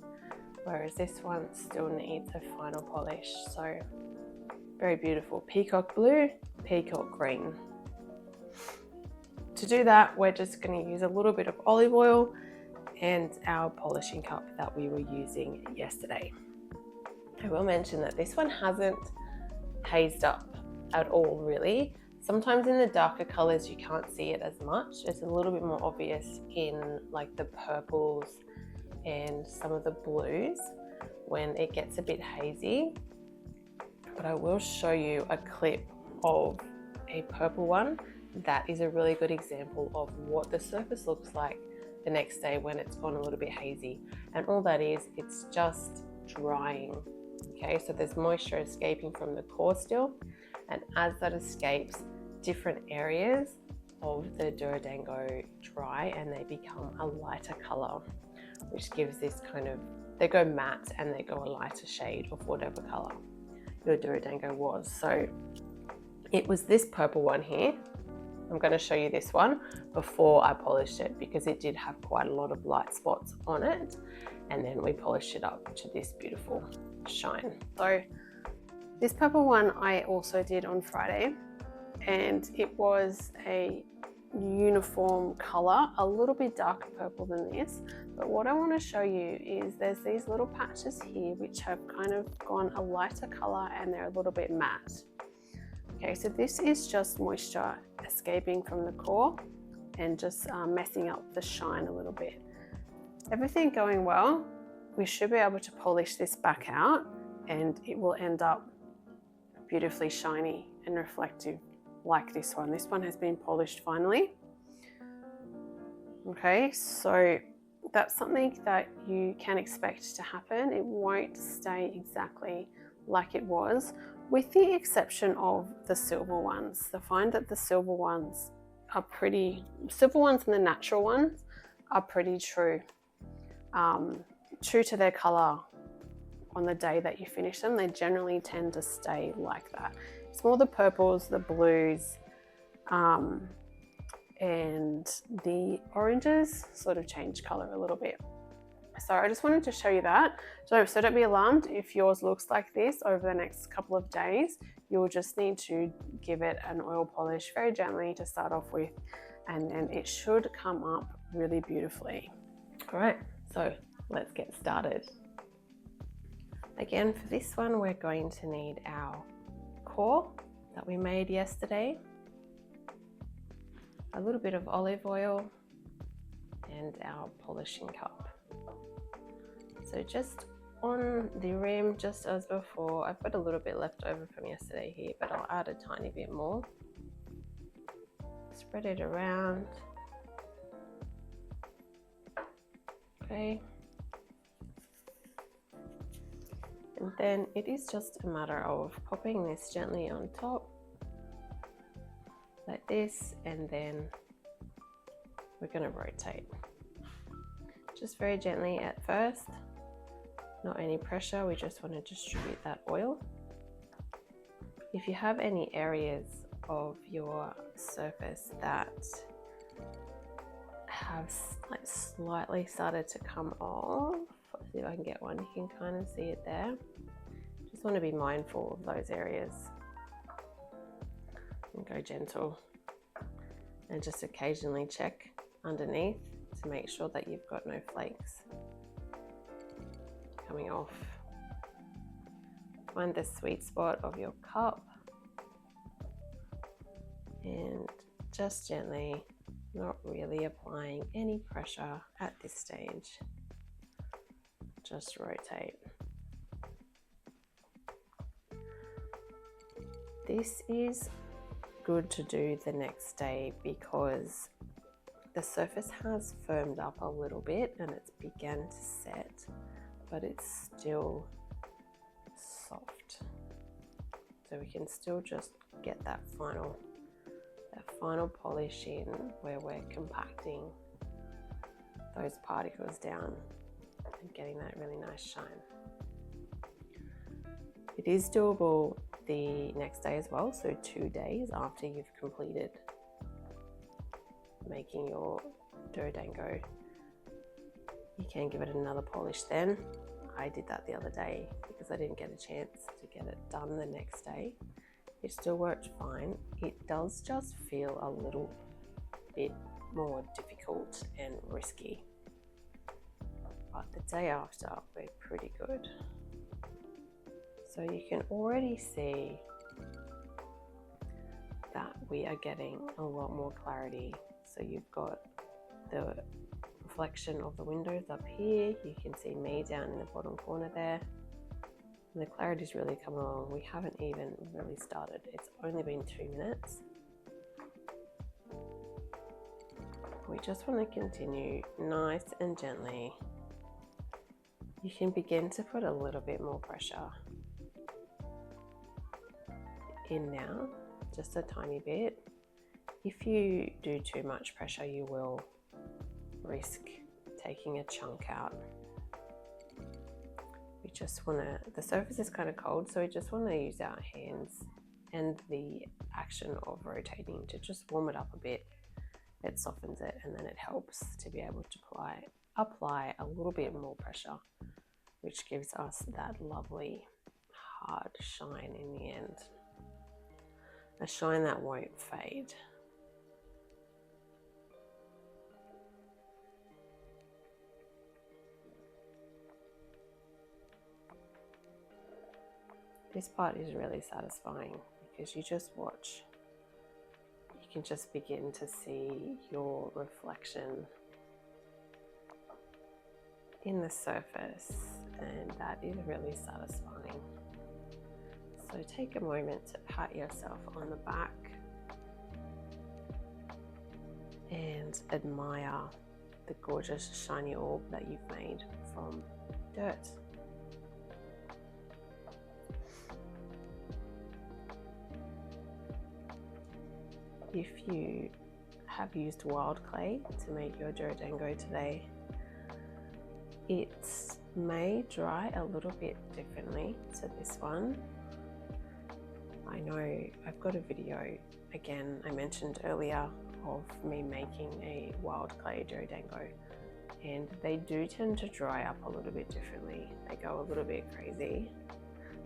whereas this one still needs a final polish. So very beautiful. Peacock blue, peacock green. To do that, we're just going to use a little bit of olive oil and our polishing cup that we were using yesterday. I will mention that this one hasn't hazed up at all, really. Sometimes in the darker colors you can't see it as much. It's a little bit more obvious in like the purples and some of the blues when it gets a bit hazy. But I will show you a clip of a purple one that is a really good example of what the surface looks like the next day when it's gone a little bit hazy. And all that is, it's just drying. Okay, so there's moisture escaping from the core still, and as that escapes, different areas of the Dorodango dry and they become a lighter color, which gives this kind of, they go matte and they go a lighter shade of whatever color your Dorodango was. So it was this purple one here. I'm going to show you this one before I polished it because it did have quite a lot of light spots on it, and then we polished it up to this beautiful shine. So this purple one I also did on Friday, and it was a uniform color, a little bit darker purple than this. But what I want to show you is there's these little patches here which have kind of gone a lighter color and they're a little bit matte. Okay, so this is just moisture escaping from the core and just messing up the shine a little bit. Everything going well, we should be able to polish this back out and it will end up beautifully shiny and reflective like this one. This one has been polished finally. Okay, so that's something that you can expect to happen. It won't stay exactly like it was, with the exception of the silver ones. I find that the silver ones and the natural ones are pretty true to their color on the day that you finish them. They generally tend to stay like that. It's more the purples, the blues, and the oranges sort of change color a little bit. So I just wanted to show you that. So don't be alarmed if yours looks like this over the next couple of days. You'll just need to give it an oil polish very gently to start off with, and then it should come up really beautifully. All right, so let's get started. Again, for this one, we're going to need our core that we made yesterday, a little bit of olive oil, and our polishing cup. So just on the rim, just as before, I've got a little bit left over from yesterday here, but I'll add a tiny bit more. Spread it around. Okay. And then it is just a matter of popping this gently on top, like this, and then we're going to rotate. Just very gently at first. Not any pressure, we just want to distribute that oil If you have any areas of your surface that have like slightly started to come off, let's see if I can get one, you can kind of see it there. Just want to be mindful of those areas and go gentle, and just occasionally check underneath to make sure that you've got no flakes coming off. Find the sweet spot of your cup and just gently, not really applying any pressure at this stage, just rotate. This is good to do the next day because the surface has firmed up a little bit and it's begun to set, but it's still soft. So we can still just get that final polish in where we're compacting those particles down and getting that really nice shine. It is doable the next day as well, so 2 days after you've completed making your Dorodango, you can give it another polish then. I did that the other day because I didn't get a chance to get it done the next day. It still worked fine. It does just feel a little bit more difficult and risky, but the day after we're pretty good. So you can already see that we are getting a lot more clarity. So you've got the reflection of the windows up here. You can see me down in the bottom corner there. And the clarity's really come along. We haven't even really started. It's only been 2 minutes. We just want to continue nice and gently. You can begin to put a little bit more pressure in now, just a tiny bit. If you do too much pressure, you will risk taking a chunk out. We just want to, the surface is kind of cold, so we just want to use our hands and the action of rotating to just warm it up a bit. It softens it, and then it helps to be able to apply a little bit more pressure, which gives us that lovely hard shine in the end. A shine that won't fade. This part is really satisfying because you just watch. You can just begin to see your reflection in the surface, and that is really satisfying. So take a moment to pat yourself on the back and admire the gorgeous shiny orb that you've made from dirt. If you have used wild clay to make your Dorodango today, it may dry a little bit differently to this one. I know I've got a video, again, I mentioned earlier, of me making a wild clay Dorodango, and they do tend to dry up a little bit differently. They go a little bit crazy.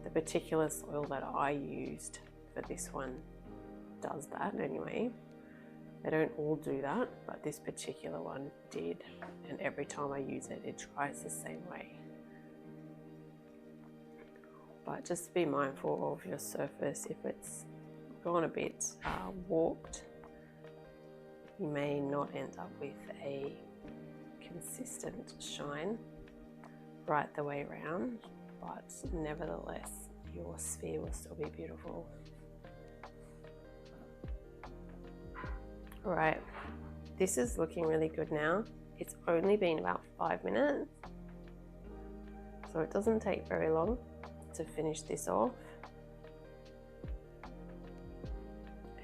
The particular soil that I used for this one does that anyway. They don't all do that, but this particular one did, and every time I use it, it dries the same way. But just be mindful of your surface. If it's gone a bit warped, you may not end up with a consistent shine right the way around, but nevertheless, your sphere will still be beautiful. All right, this is looking really good now. It's only been about 5 minutes, so it doesn't take very long to finish this off.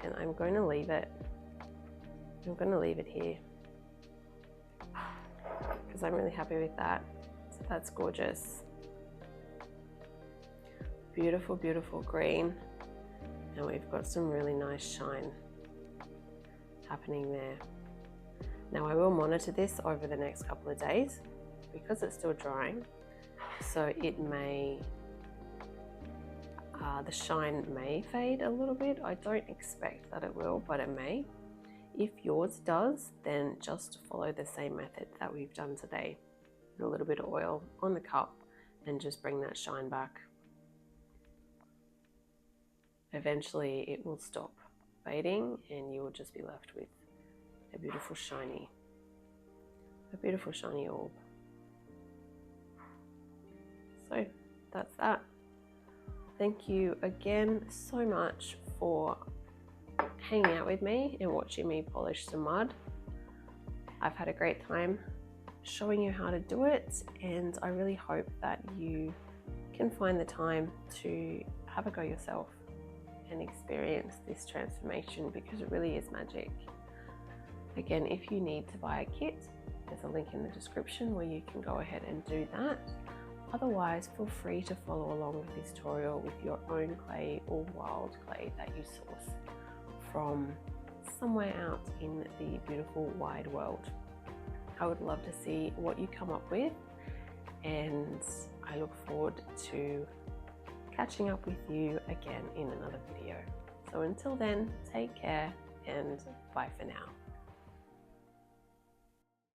And I'm going to leave it here because I'm really happy with that. So that's gorgeous. Beautiful, beautiful green. and we've got some really nice shine happening there. Now I will monitor this over the next couple of days because it's still drying, so it may, the shine may fade a little bit. I don't expect that it will, but it may. If yours does, then just follow the same method that we've done today. Put a little bit of oil on the cup and just bring that shine back. Eventually it will stop fading and you will just be left with a beautiful shiny orb. So that's that. Thank you again so much for hanging out with me and watching me polish some mud. I've had a great time showing you how to do it, and I really hope that you can find the time to have a go yourself and experience this transformation, because it really is magic. Again, if you need to buy a kit, there's a link in the description where you can go ahead and do that. Otherwise, feel free to follow along with this tutorial with your own clay or wild clay that you source from somewhere out in the beautiful wide world. I would love to see what you come up with, and I look forward to catching up with you again in another video. So until then, take care and bye for now.